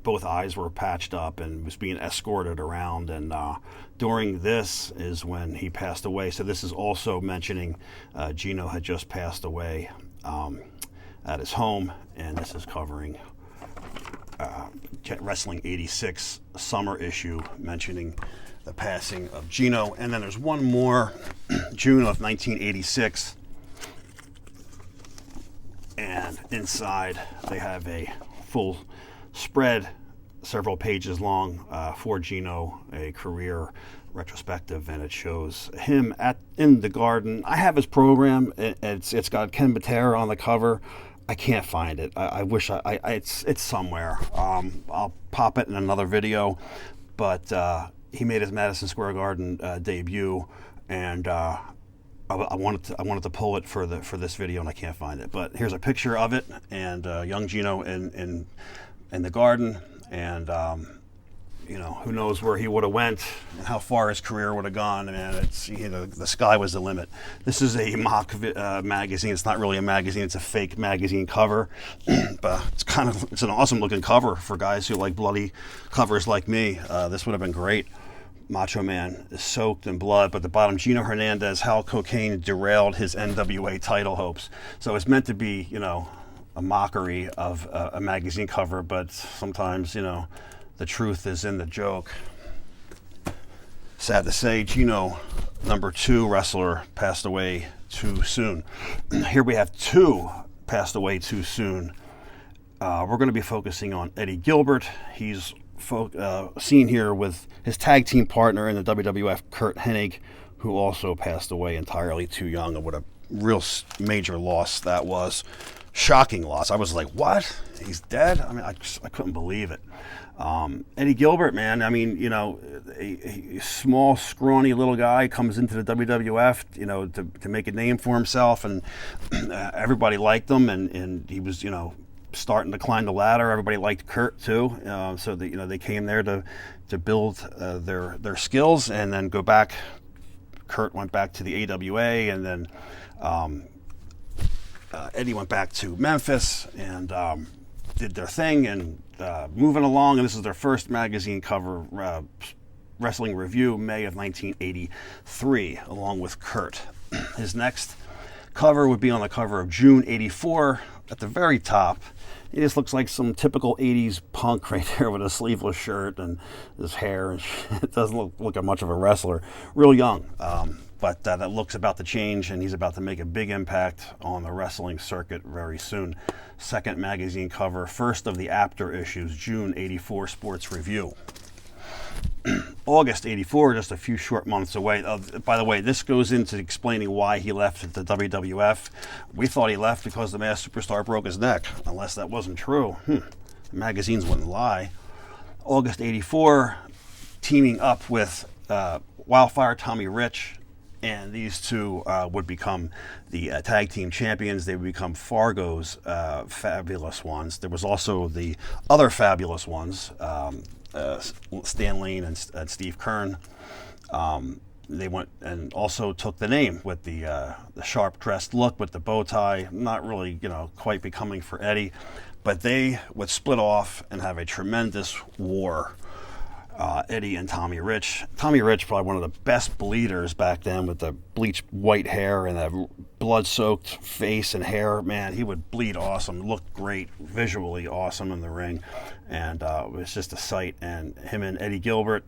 both eyes were patched up and was being escorted around, and during this is when he passed away. So this is also mentioning Gino had just passed away at his home, and this is covering Wrestling 86 summer issue, mentioning the passing of Gino. And then there's one more, June of 1986, and inside they have a full spread, several pages long, for Gino, a career retrospective, and it shows him in the Garden. I have his program. It's got Ken Patera on the cover. I can't find it. I wish it's somewhere. I'll pop it in another video. But he made his Madison Square Garden debut, and I wanted to pull it for this video, and I can't find it. But here's a picture of it, and young Gino in the Garden, and who knows where he would have went and how far his career would have gone. Man, it's the sky was the limit. This is a mock magazine. It's not really a magazine. It's a fake magazine cover, but it's an awesome looking cover for guys who like bloody covers like me. This would have been great. Macho Man is soaked in blood, but the bottom, Gino Hernandez, how cocaine derailed his NWA title hopes. So it's meant to be, a mockery of a magazine cover, but sometimes, the truth is in the joke. Sad to say, Gino, number 2 wrestler, passed away too soon. Here we have 2 passed away too soon. We're going to be focusing on Eddie Gilbert. He's seen here with his tag team partner in the WWF, Curt Hennig, who also passed away entirely too young. And what a real major loss that was. Shocking loss. I was like, what? He's dead? I mean, I couldn't believe it. Eddie Gilbert, man, I mean, a small, scrawny little guy comes into the WWF, to make a name for himself, and everybody liked him, and he was, starting to climb the ladder. Everybody liked Curt too, so that they came there to build their skills and then go back. Curt went back to the AWA, and then Eddie went back to Memphis and did their thing and moving along. And this is their first magazine cover, Wrestling Review, May of 1983, along with Curt. His next cover would be on the cover of June '84. At the very top, he just looks like some typical 80s punk right there with a sleeveless shirt and his hair. And it doesn't look like much of a wrestler. Real young. But that look's about to change, and he's about to make a big impact on the wrestling circuit very soon. Second magazine cover, first of the Apter issues, June '84 Sports Review. August '84, just a few short months away. By the way, this goes into explaining why he left the WWF. We thought he left because the Masked Superstar broke his neck, unless that wasn't true. The magazines wouldn't lie. August '84, teaming up with Wildfire Tommy Rich, and these two would become the tag team champions. They would become Fargo's Fabulous Ones. There was also the other Fabulous Ones, Stan Lane and Steve Kern. They went and also took the name with the sharp-dressed look with the bow tie. Not really, quite becoming for Eddie, but they would split off and have a tremendous war. Eddie and Tommy Rich. Tommy Rich, probably one of the best bleeders back then, with the bleached white hair and the blood-soaked face and hair. Man, he would bleed awesome, looked great, visually awesome in the ring, and it was just a sight. And him and Eddie Gilbert,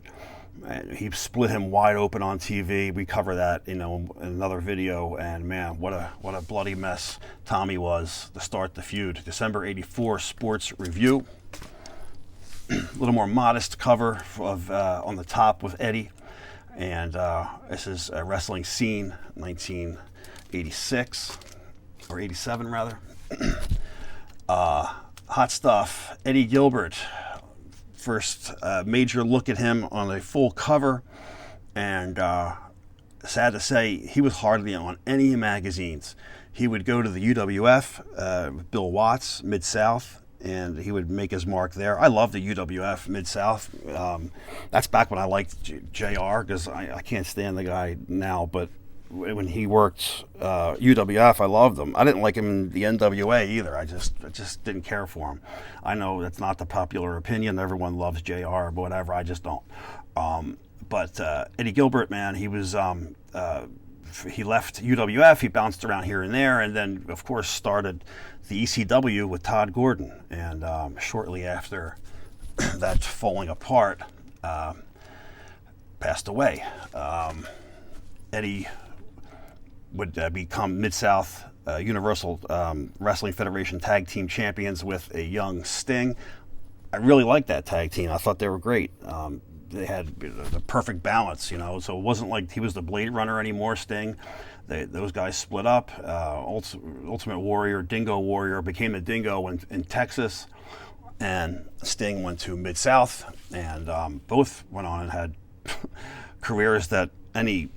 he split him wide open on TV. We cover that, in another video. And man, what a bloody mess Tommy was to start the feud. December '84 Sports Review. A little more modest cover of on the top with Eddie, and this is a Wrestling Scene, 1986 or '87 rather. Hot stuff. Eddie Gilbert, first major look at him on a full cover, and sad to say, he was hardly on any magazines. He would go to the UWF, Bill Watts, Mid-South, and he would make his mark there. I love the UWF Mid-South. That's back when I liked JR, because I can't stand the guy now, but when he worked UWF, I loved him. I didn't like him in the NWA either. I just didn't care for him. I know that's not the popular opinion. Everyone loves JR, but whatever. I just don't. But Eddie Gilbert, man, he was he left UWF. He bounced around here and there, and then of course started the ECW with Todd Gordon. And shortly after that falling apart, passed away. Eddie would become Mid-South Universal Wrestling Federation Tag Team Champions with a young Sting. I really liked that tag team. I thought they were great. They had the perfect balance, so it wasn't like he was the Blade Runner anymore, Sting. Those guys split up. Ultimate Warrior, Dingo Warrior became a Dingo in Texas, and Sting went to Mid-South, and both went on and had careers that any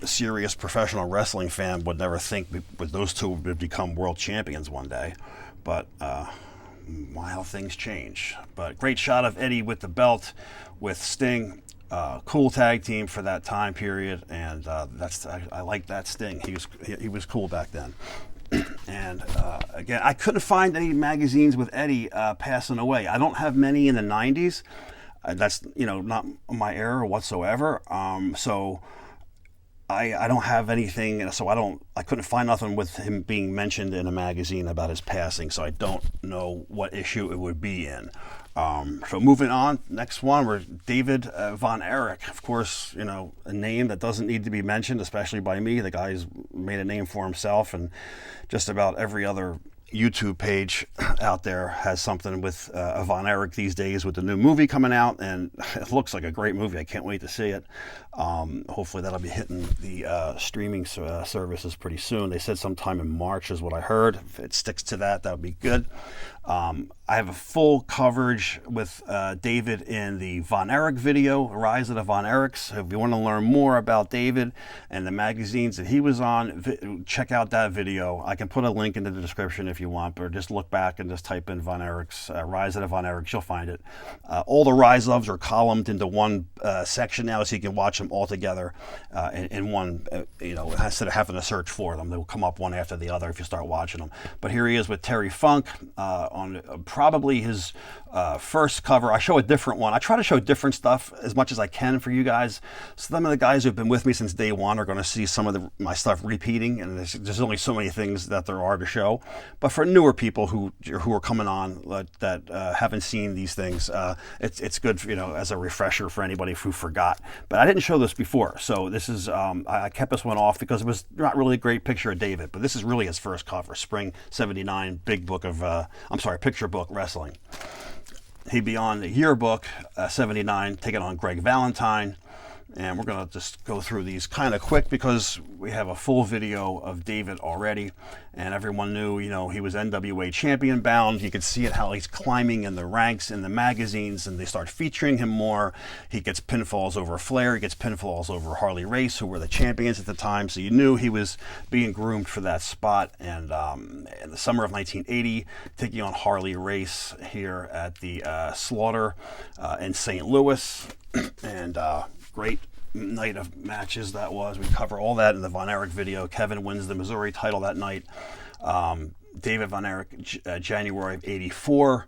serious professional wrestling fan would never think those two would become world champions one day. But how things change. But great shot of Eddie with the belt, with Sting. Cool tag team for that time period, and I like that Sting. He was cool back then. And again, I couldn't find any magazines with Eddie passing away. I don't have many in the 90s. That's not my era whatsoever. So I don't have anything. So I couldn't find nothing with him being mentioned in a magazine about his passing. So I don't know what issue it would be in. So moving on, next one, we're David Von Erich. Of course, a name that doesn't need to be mentioned, especially by me. The guy's made a name for himself, and just about every other YouTube page out there has something with Von Erich these days, with the new movie coming out, and it looks like a great movie. I can't wait to see it. Hopefully that'll be hitting the streaming services pretty soon. They said sometime in March is what I heard. If it sticks to that, that would be good. I have a full coverage with David in the Von Erich video, Rise of the Von Erichs. If you want to learn more about David and the magazines that he was on, check out that video. I can put a link in the description if you want, or just look back and just type in Von Erichs, Rise of the Von Erichs, you'll find it. All the Rise ofs are columned into one section now, so you can watch them all together in one, instead of having to search for them. They'll come up one after the other if you start watching them. But here he is with Terry Funk on probably his first cover. I show a different one. I try to show different stuff as much as I can for you guys. Some of the guys who've been with me since day one are going to see some of my stuff repeating, and there's only so many things that there are to show. But for newer people who are coming on that haven't seen these things, it's good, as a refresher for anybody who forgot. But I didn't show this before, so this is I kept this one off because it was not really a great picture of David. But this is really his first cover, Spring '79, big book of picture book wrestling. He'd be on the yearbook 79, taking on Greg Valentine. And we're going to just go through these kind of quick because we have a full video of David already. And everyone knew, he was NWA champion bound. You could see it, how he's climbing in the ranks in the magazines, and they start featuring him more. He gets pinfalls over Flair. He gets pinfalls over Harley Race, who were the champions at the time. So you knew he was being groomed for that spot. And in the summer of 1980, taking on Harley Race here at the Slaughter in St. Louis. And great night of matches that was. We cover all that in the Von Erich video. Kevin wins the Missouri title that night. David Von Erich, January of '84,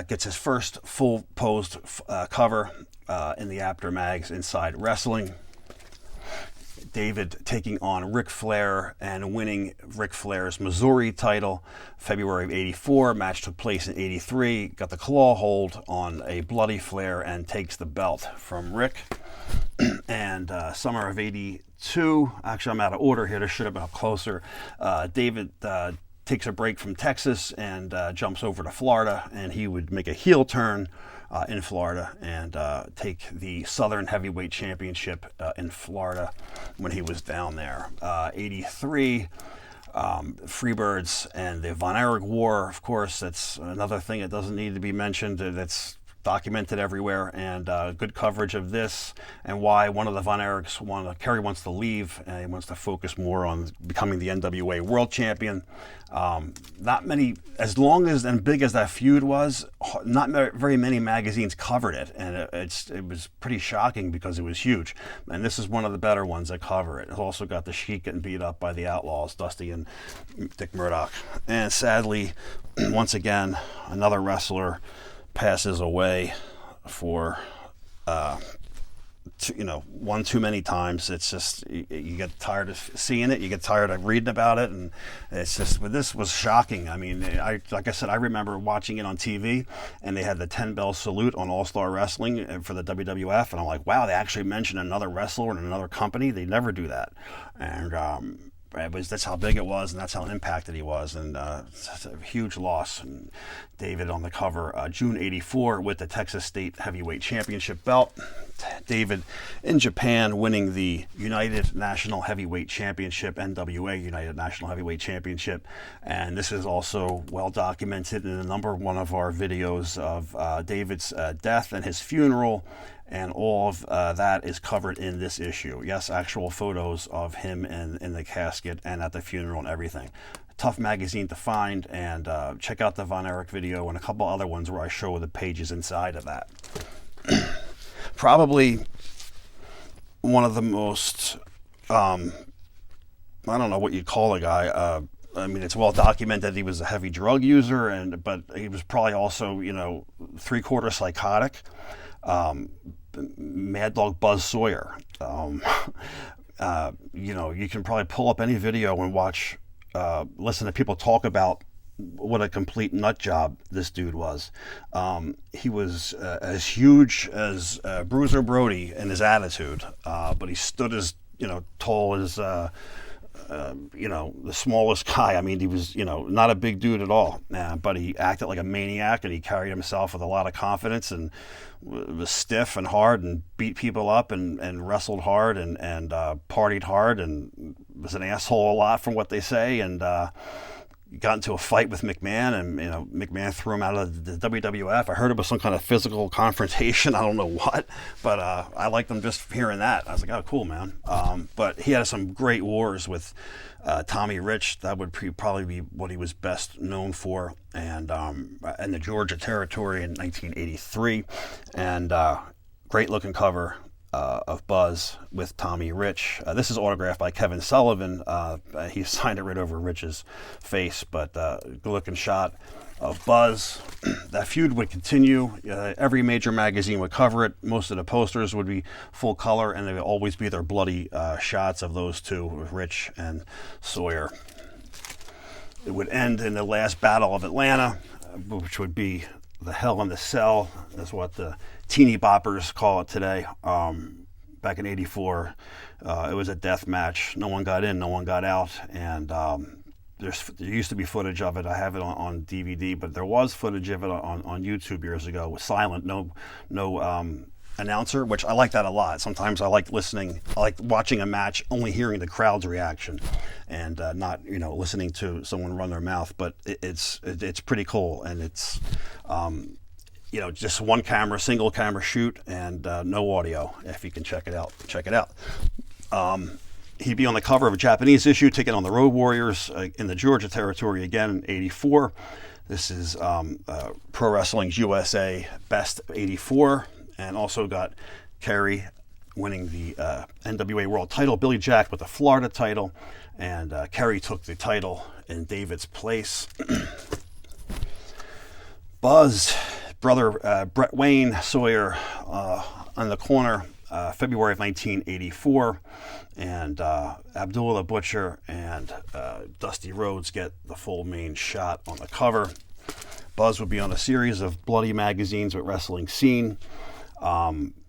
gets his first full posed cover in the After Mags Inside Wrestling. David taking on Ric Flair and winning Ric Flair's Missouri title, February of '84. Match took place in '83. Got the claw hold on a bloody Flair and takes the belt from Ric. And summer of '82. Actually, I'm out of order here. This should have been up closer. David takes a break from Texas and jumps over to Florida, and he would make a heel turn in Florida and take the Southern Heavyweight Championship in Florida when he was down there. '83, Freebirds and the Von Erich War, of course, that's another thing that doesn't need to be mentioned. That's documented everywhere, and good coverage of this and why one of the Von Erichs, Kerry wants to leave and he wants to focus more on becoming the NWA World Champion. Not many, as long as and big as that feud was, not very many magazines covered it, and it was pretty shocking because it was huge. And this is one of the better ones that cover it. It's also got the Sheik getting beat up by the Outlaws, Dusty and Dick Murdoch. And sadly, once again, another wrestler passes away for one too many times. It's just you get tired of seeing it, you get tired of reading about it, and it's just, but this was shocking. I mean, like I said, I remember watching it on TV, and they had the 10 bell salute on All Star Wrestling for the WWF, and I'm like, wow, they actually mentioned another wrestler in another company. They never do that, and that's how big it was, and that's how impacted he was, and it's a huge loss. And David on the cover, June '84, with the Texas State Heavyweight Championship belt. David in Japan winning the United National Heavyweight Championship, NWA United National Heavyweight Championship, and this is also well documented in a number one of our videos of David's death and his funeral, And all of that is covered in this issue. Yes, actual photos of him in the casket and at the funeral and everything. Tough magazine to find, and check out the Von Erich video and a couple other ones where I show the pages inside of that. Probably one of the most, I don't know what you'd call a guy. I mean, it's well documented he was a heavy drug user, but he was probably also, three-quarter psychotic. Mad Dog Buzz Sawyer. You can probably pull up any video and watch, listen to people talk about what a complete nut job this dude was. He was as huge as Bruiser Brody in his attitude, but he stood as tall as the smallest guy. I mean, he was not a big dude at all, but he acted like a maniac, and he carried himself with a lot of confidence, and was stiff and hard, and beat people up, and wrestled hard, and partied hard, and was an asshole a lot from what they say, and got into a fight with McMahon, and McMahon threw him out of the WWF. I heard it was some kind of physical confrontation. I don't know what, but I liked them just hearing that. I was like, oh, cool, man. But he had some great wars with Tommy Rich. That would probably be what he was best known for, and in the Georgia territory in 1983, and great looking cover of Buzz with Tommy Rich. This is autographed by Kevin Sullivan. He signed it right over Rich's face, but good looking shot of Buzz. That feud would continue. Every major magazine would cover it. Most of the posters would be full color, and they would always be their bloody shots of those two, Rich and Sawyer. It would end in the last Battle of Atlanta, which would be the Hell in the Cell, is what the teeny boppers call it today. Back in '84, it was a death match. No one got in, no one got out, and there used to be footage of it. I have it on DVD, but there was footage of it on YouTube years ago with silent, no announcer, which I like that a lot. Sometimes I like watching a match, only hearing the crowd's reaction, and not listening to someone run their mouth. But it's pretty cool, and it's just one camera, single camera shoot, and no audio. If you can check it out, check it out. He'd be on the cover of a Japanese issue, taking on the Road Warriors in the Georgia territory again in '84. This is Pro Wrestling's USA Best '84, and also got Kerry winning the NWA World title, Billy Jack with the Florida title, and Kerry took the title in David's place. Buzz, brother Brett Wayne Sawyer on the corner, February of 1984, and Abdullah the Butcher and Dusty Rhodes get the full main shot on the cover. Buzz would be on a series of bloody magazines with Wrestling Scene.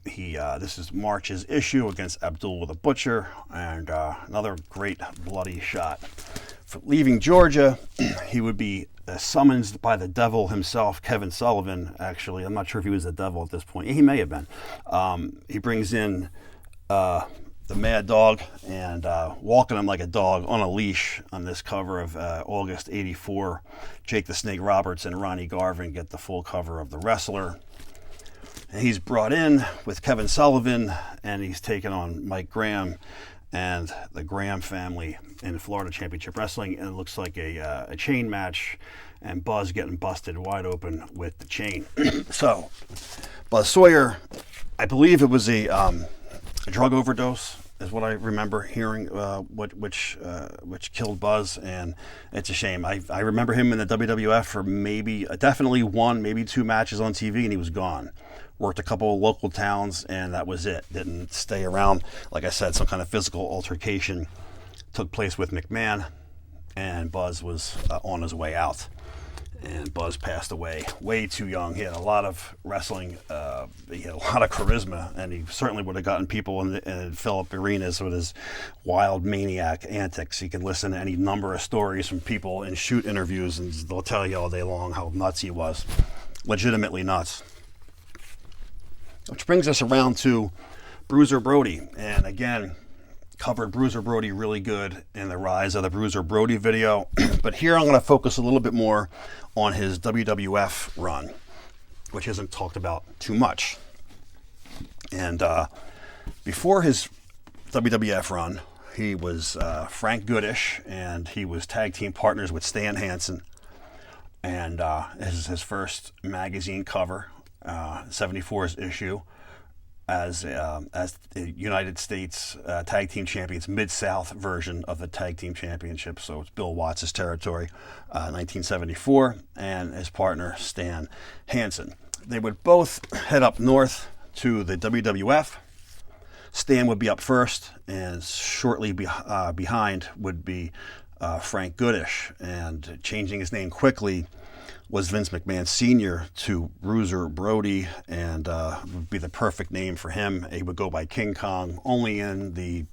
This is March's issue against Abdullah the Butcher, and another great bloody shot. For leaving Georgia, he would be summoned by the devil himself, Kevin Sullivan. Actually, I'm not sure if he was the devil at this point. He may have been. He brings in the Mad Dog and walking him like a dog on a leash on this cover of August '84. Jake the Snake Roberts and Ronnie Garvin get the full cover of The Wrestler. And he's brought in with Kevin Sullivan, and he's taken on Mike Graham and the Graham family in Florida Championship Wrestling, and it looks like a chain match, and Buzz getting busted wide open with the chain. So, Buzz Sawyer, I believe it was a drug overdose, is what I remember hearing, which killed Buzz, and it's a shame. I remember him in the WWF for definitely one, maybe two matches on TV, and he was gone. Worked a couple of local towns, and that was it. Didn't stay around. Like I said, some kind of physical altercation took place with McMahon, and Buzz was on his way out. And Buzz passed away way too young. He had a lot of wrestling, he had a lot of charisma, and he certainly would have gotten people and fill up arenas with his wild maniac antics. You can listen to any number of stories from people in shoot interviews, and they'll tell you all day long how nuts he was. Legitimately nuts. Which brings us around to Bruiser Brody. And again, covered Bruiser Brody really good in the rise of the Bruiser Brody video. But here I'm going to focus a little bit more on his WWF run, which isn't talked about too much. And before his WWF run, he was Frank Goodish, and he was tag team partners with Stan Hansen. And this is his first magazine cover, 74's issue, as the United States Tag Team Champions, Mid-South version of the Tag Team Championship. So it's Bill Watts' territory, 1974, and his partner, Stan Hansen. They would both head up north to the WWF. Stan would be up first, and shortly behind would be Frank Goodish. And changing his name quickly was Vince McMahon Sr. to Bruiser Brody, and would be the perfect name for him. He would go by King Kong, only in the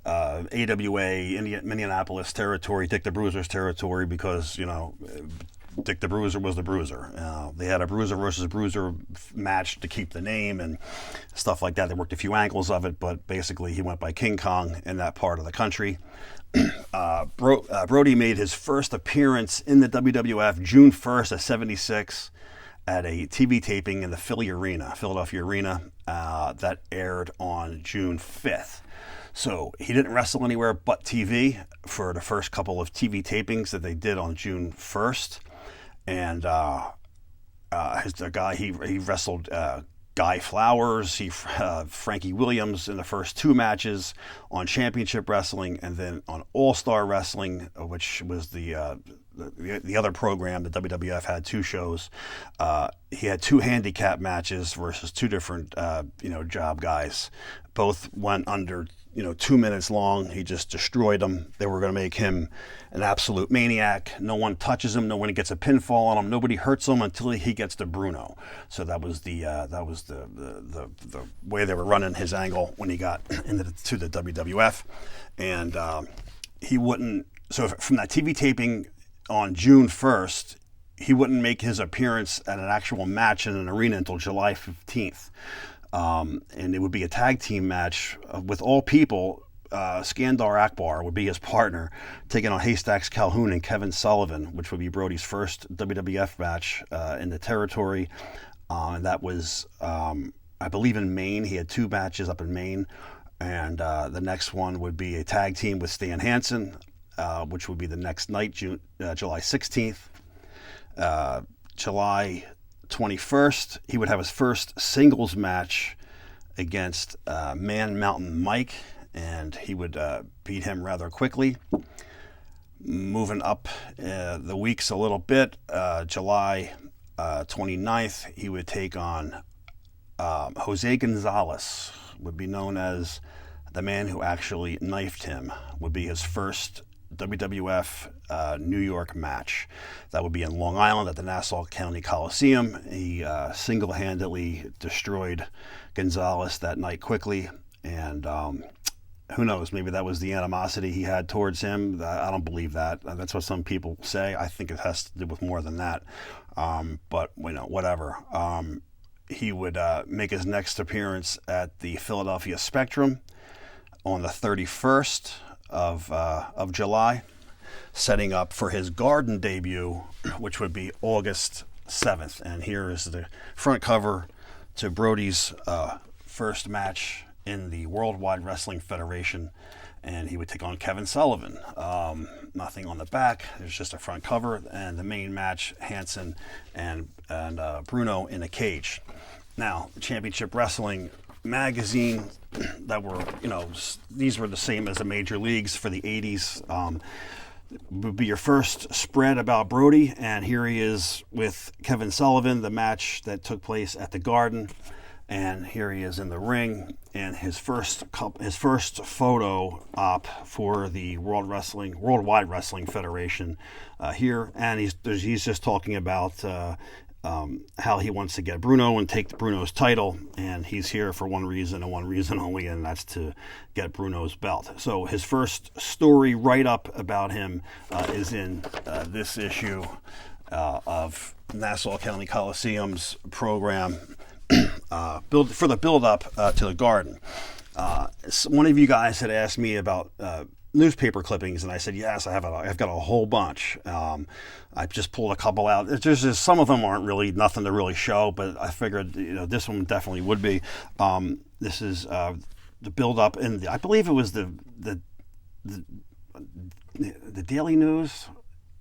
AWA, Minneapolis territory, Dick the Bruiser's territory, because, Dick the Bruiser was the Bruiser. They had a Bruiser versus Bruiser match to keep the name and stuff like that. They worked a few angles of it, but basically he went by King Kong in that part of the country. Brody made his first appearance in the WWF June 1st of 76 at a TV taping in the Philadelphia Arena, that aired on June 5th. So he didn't wrestle anywhere but TV for the first couple of TV tapings that they did on June 1st. And he wrestled Guy Flowers, Frankie Williams in the first two matches on Championship Wrestling, and then on All-Star Wrestling, which was the other program. The WWF had two shows. He had two handicap matches versus two different job guys. Both went under 2 minutes long. He just destroyed them. They were going to make him an absolute maniac. No one touches him. No one gets a pinfall on him. Nobody hurts him until he gets to Bruno. So that was the way they were running his angle when he got to the WWF, and he wouldn't. So from that TV taping on June 1st, he wouldn't make his appearance at an actual match in an arena until July 15th. And it would be a tag team match with all people. Skandar Akbar would be his partner, taking on Haystacks Calhoun and Kevin Sullivan, which would be Brody's first WWF match in the territory. And that was, I believe, in Maine. He had two matches up in Maine. And the next one would be a tag team with Stan Hansen, which would be the next night, July 16th. July 21st, he would have his first singles match against Man Mountain Mike, and he would beat him rather quickly. Moving up the weeks a little bit, July 29th, he would take on Jose Gonzalez, would be known as the man who actually knifed him, would be his first WWF New York match. That would be in Long Island at the Nassau County Coliseum. He single-handedly destroyed Gonzalez that night quickly, and who knows, maybe that was the animosity he had towards him. I don't believe that. That's what some people say. I think it has to do with more than that, but whatever. He would make his next appearance at the Philadelphia Spectrum on the 31st of July, setting up for his Garden debut, which would be August 7th. And here is the front cover to Brody's first match in the Worldwide Wrestling Federation, and he would take on Kevin Sullivan. Nothing on the back. There's just a front cover, and the main match, Hansen and Bruno in a cage. Now, Championship Wrestling magazine that were, these were the same as the major leagues for the 80s. Would be your first spread about Brody, and here he is with Kevin Sullivan, the match that took place at the Garden, and here he is in the ring, and his first photo op for the Worldwide Wrestling Federation here, and he's just talking about how he wants to get Bruno and take Bruno's title, and he's here for one reason and one reason only, and that's to get Bruno's belt. So his first story write-up about him is in this issue of Nassau County Coliseum's program for the build-up to the Garden. One of you guys had asked me about newspaper clippings, and I said, yes, I've got a whole bunch. I just pulled a couple out. There's just, some of them aren't really nothing to really show, but I figured, this one definitely would be. This is the build up, and I believe it was the Daily News,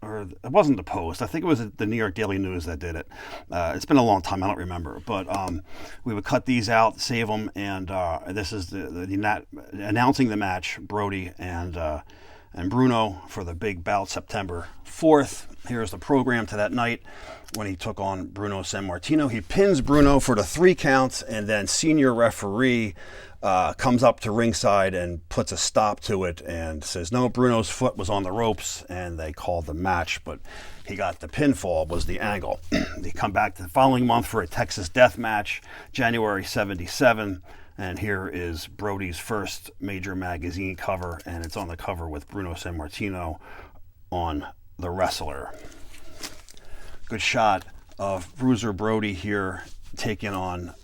or it wasn't the Post. I think it was the New York Daily News that did it. It's been a long time. I don't remember. But we would cut these out, save them, and this is the announcing the match, Brody and Bruno for the big bout September 4th. Here's the program to that night when he took on Bruno Sammartino. He pins Bruno for the 3 counts, and then senior referee comes up to ringside and puts a stop to it and says, no, Bruno's foot was on the ropes, and they called the match, but he got the pinfall was the angle. They come back the following month for a Texas death match, January 77, and here is Brody's first major magazine cover, and it's on the cover with Bruno Sammartino on The Wrestler. Good shot of Bruiser Brody here taking on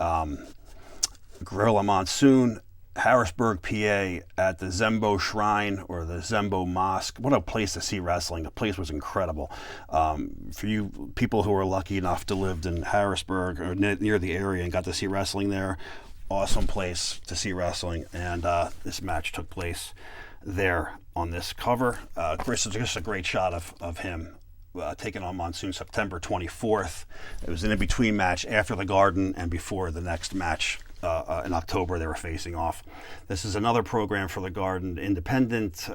Gorilla Monsoon, Harrisburg, PA, at the Zembo Shrine or the Zembo Mosque. What a place to see wrestling. The place was incredible. For you people who were lucky enough to live in Harrisburg or near the area and got to see wrestling there, awesome place to see wrestling. And this match took place there on this cover. Chris is just a great shot of him taking on Monsoon September 24th. It was an in-between match after the Garden and before the next match. In October, they were facing off. This is another program for the Garden, independent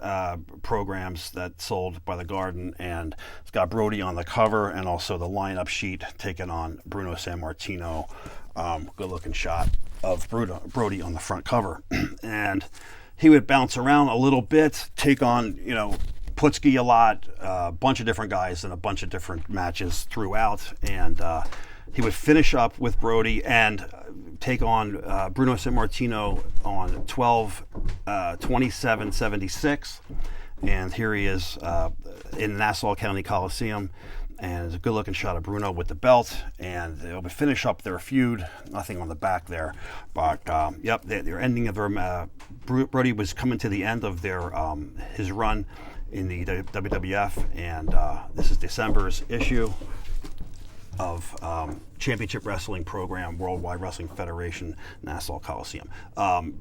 programs that sold by the Garden, and it's got Brody on the cover and also the lineup sheet taking on Bruno Sammartino. Good looking shot of Brody on the front cover. And he would bounce around a little bit, take on, Putski a lot, a bunch of different guys in a bunch of different matches throughout, and he would finish up with Brody and take on Bruno Sammartino on 12/27/76, and here he is in Nassau County Coliseum, and it's a good-looking shot of Bruno with the belt, and they'll finish up their feud. Nothing on the back there, but they're ending of their. Brody was coming to the end of their his run in the WWF, and this is December's issue of Championship Wrestling Program, Worldwide Wrestling Federation, Nassau Coliseum.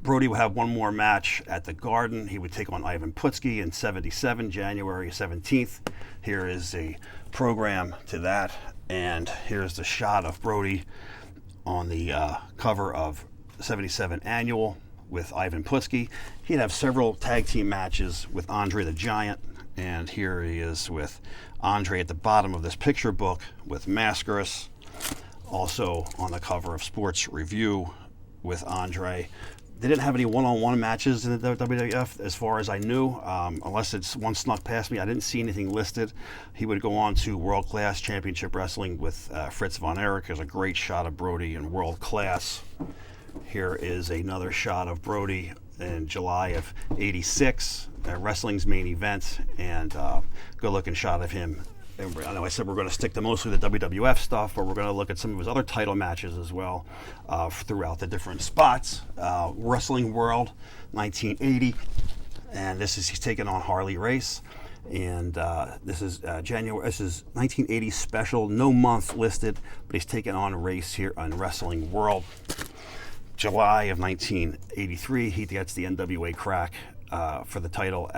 Brody would have one more match at the Garden. He would take on Ivan Putski in 77, January 17th. Here is a program to that, and here's the shot of Brody on the cover of 77 Annual with Ivan Putski. He'd have several tag team matches with Andre the Giant, and here he is with Andre at the bottom of this picture book with Mascaras, also on the cover of Sports Review with Andre. They didn't have any one-on-one matches in the WWF as far as I knew, unless it's one snuck past me. I didn't see anything listed. He would go on to World Class Championship Wrestling with Fritz von Erich. There's a great shot of Brody in World Class. Here is another shot of Brody in July of '86, wrestling's main event, and good-looking shot of him. And I know I said we're going to stick to mostly the WWF stuff, but we're going to look at some of his other title matches as well throughout the different spots. Wrestling World, 1980, and he's taking on Harley Race. And this is January. This is 1980 special, no month listed, but he's taking on Race here on Wrestling World. July of 1983, he gets the NWA crack for the title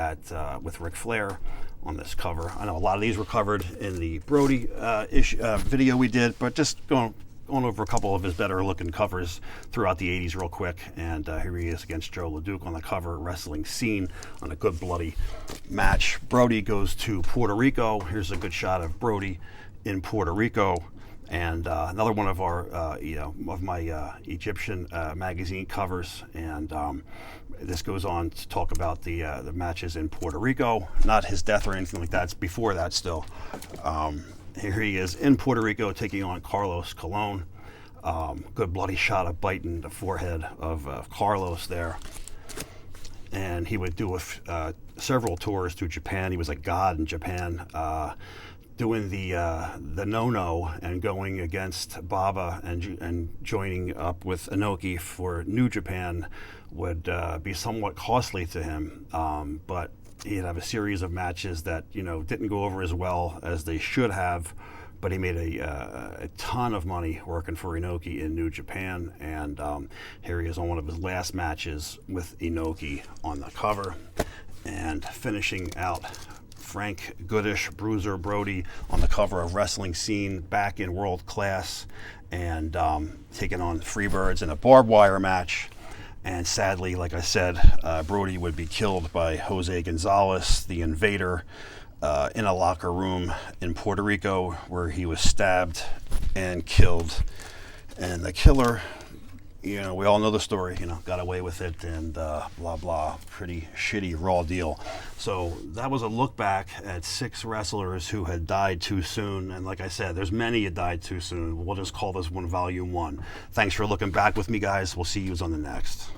with Ric Flair on this cover. I know a lot of these were covered in the Brody video we did, but just going over a couple of his better looking covers throughout the 80s real quick. And here he is against Joe LeDuc on the cover, Wrestling Scene, on a good bloody match. Brody goes to Puerto Rico. Here's a good shot of Brody in Puerto Rico. And another one of our, of my Egyptian magazine covers, and this goes on to talk about the matches in Puerto Rico. Not his death or anything like that. It's before that still. Here he is in Puerto Rico taking on Carlos Colon. Good bloody shot of biting the forehead of Carlos there. And he would do several tours to Japan. He was a god in Japan. Doing the no-no and going against Baba and joining up with Inoki for New Japan would be somewhat costly to him, but he'd have a series of matches that, didn't go over as well as they should have, but he made a ton of money working for Inoki in New Japan, and here he is on one of his last matches with Inoki on the cover, and finishing out Frank Goodish, Bruiser Brody on the cover of Wrestling Scene, back in world class, and taking on Freebirds in a barbed wire match. And sadly, like I said, Brody would be killed by Jose Gonzalez, the Invader, in a locker room in Puerto Rico, where he was stabbed and killed. And the killer, we all know the story, got away with it, and blah, blah. Pretty shitty, raw deal. So that was a look back at 6 wrestlers who had died too soon. And like I said, there's many that died too soon. We'll just call this one Volume 1. Thanks for looking back with me, guys. We'll see you on the next.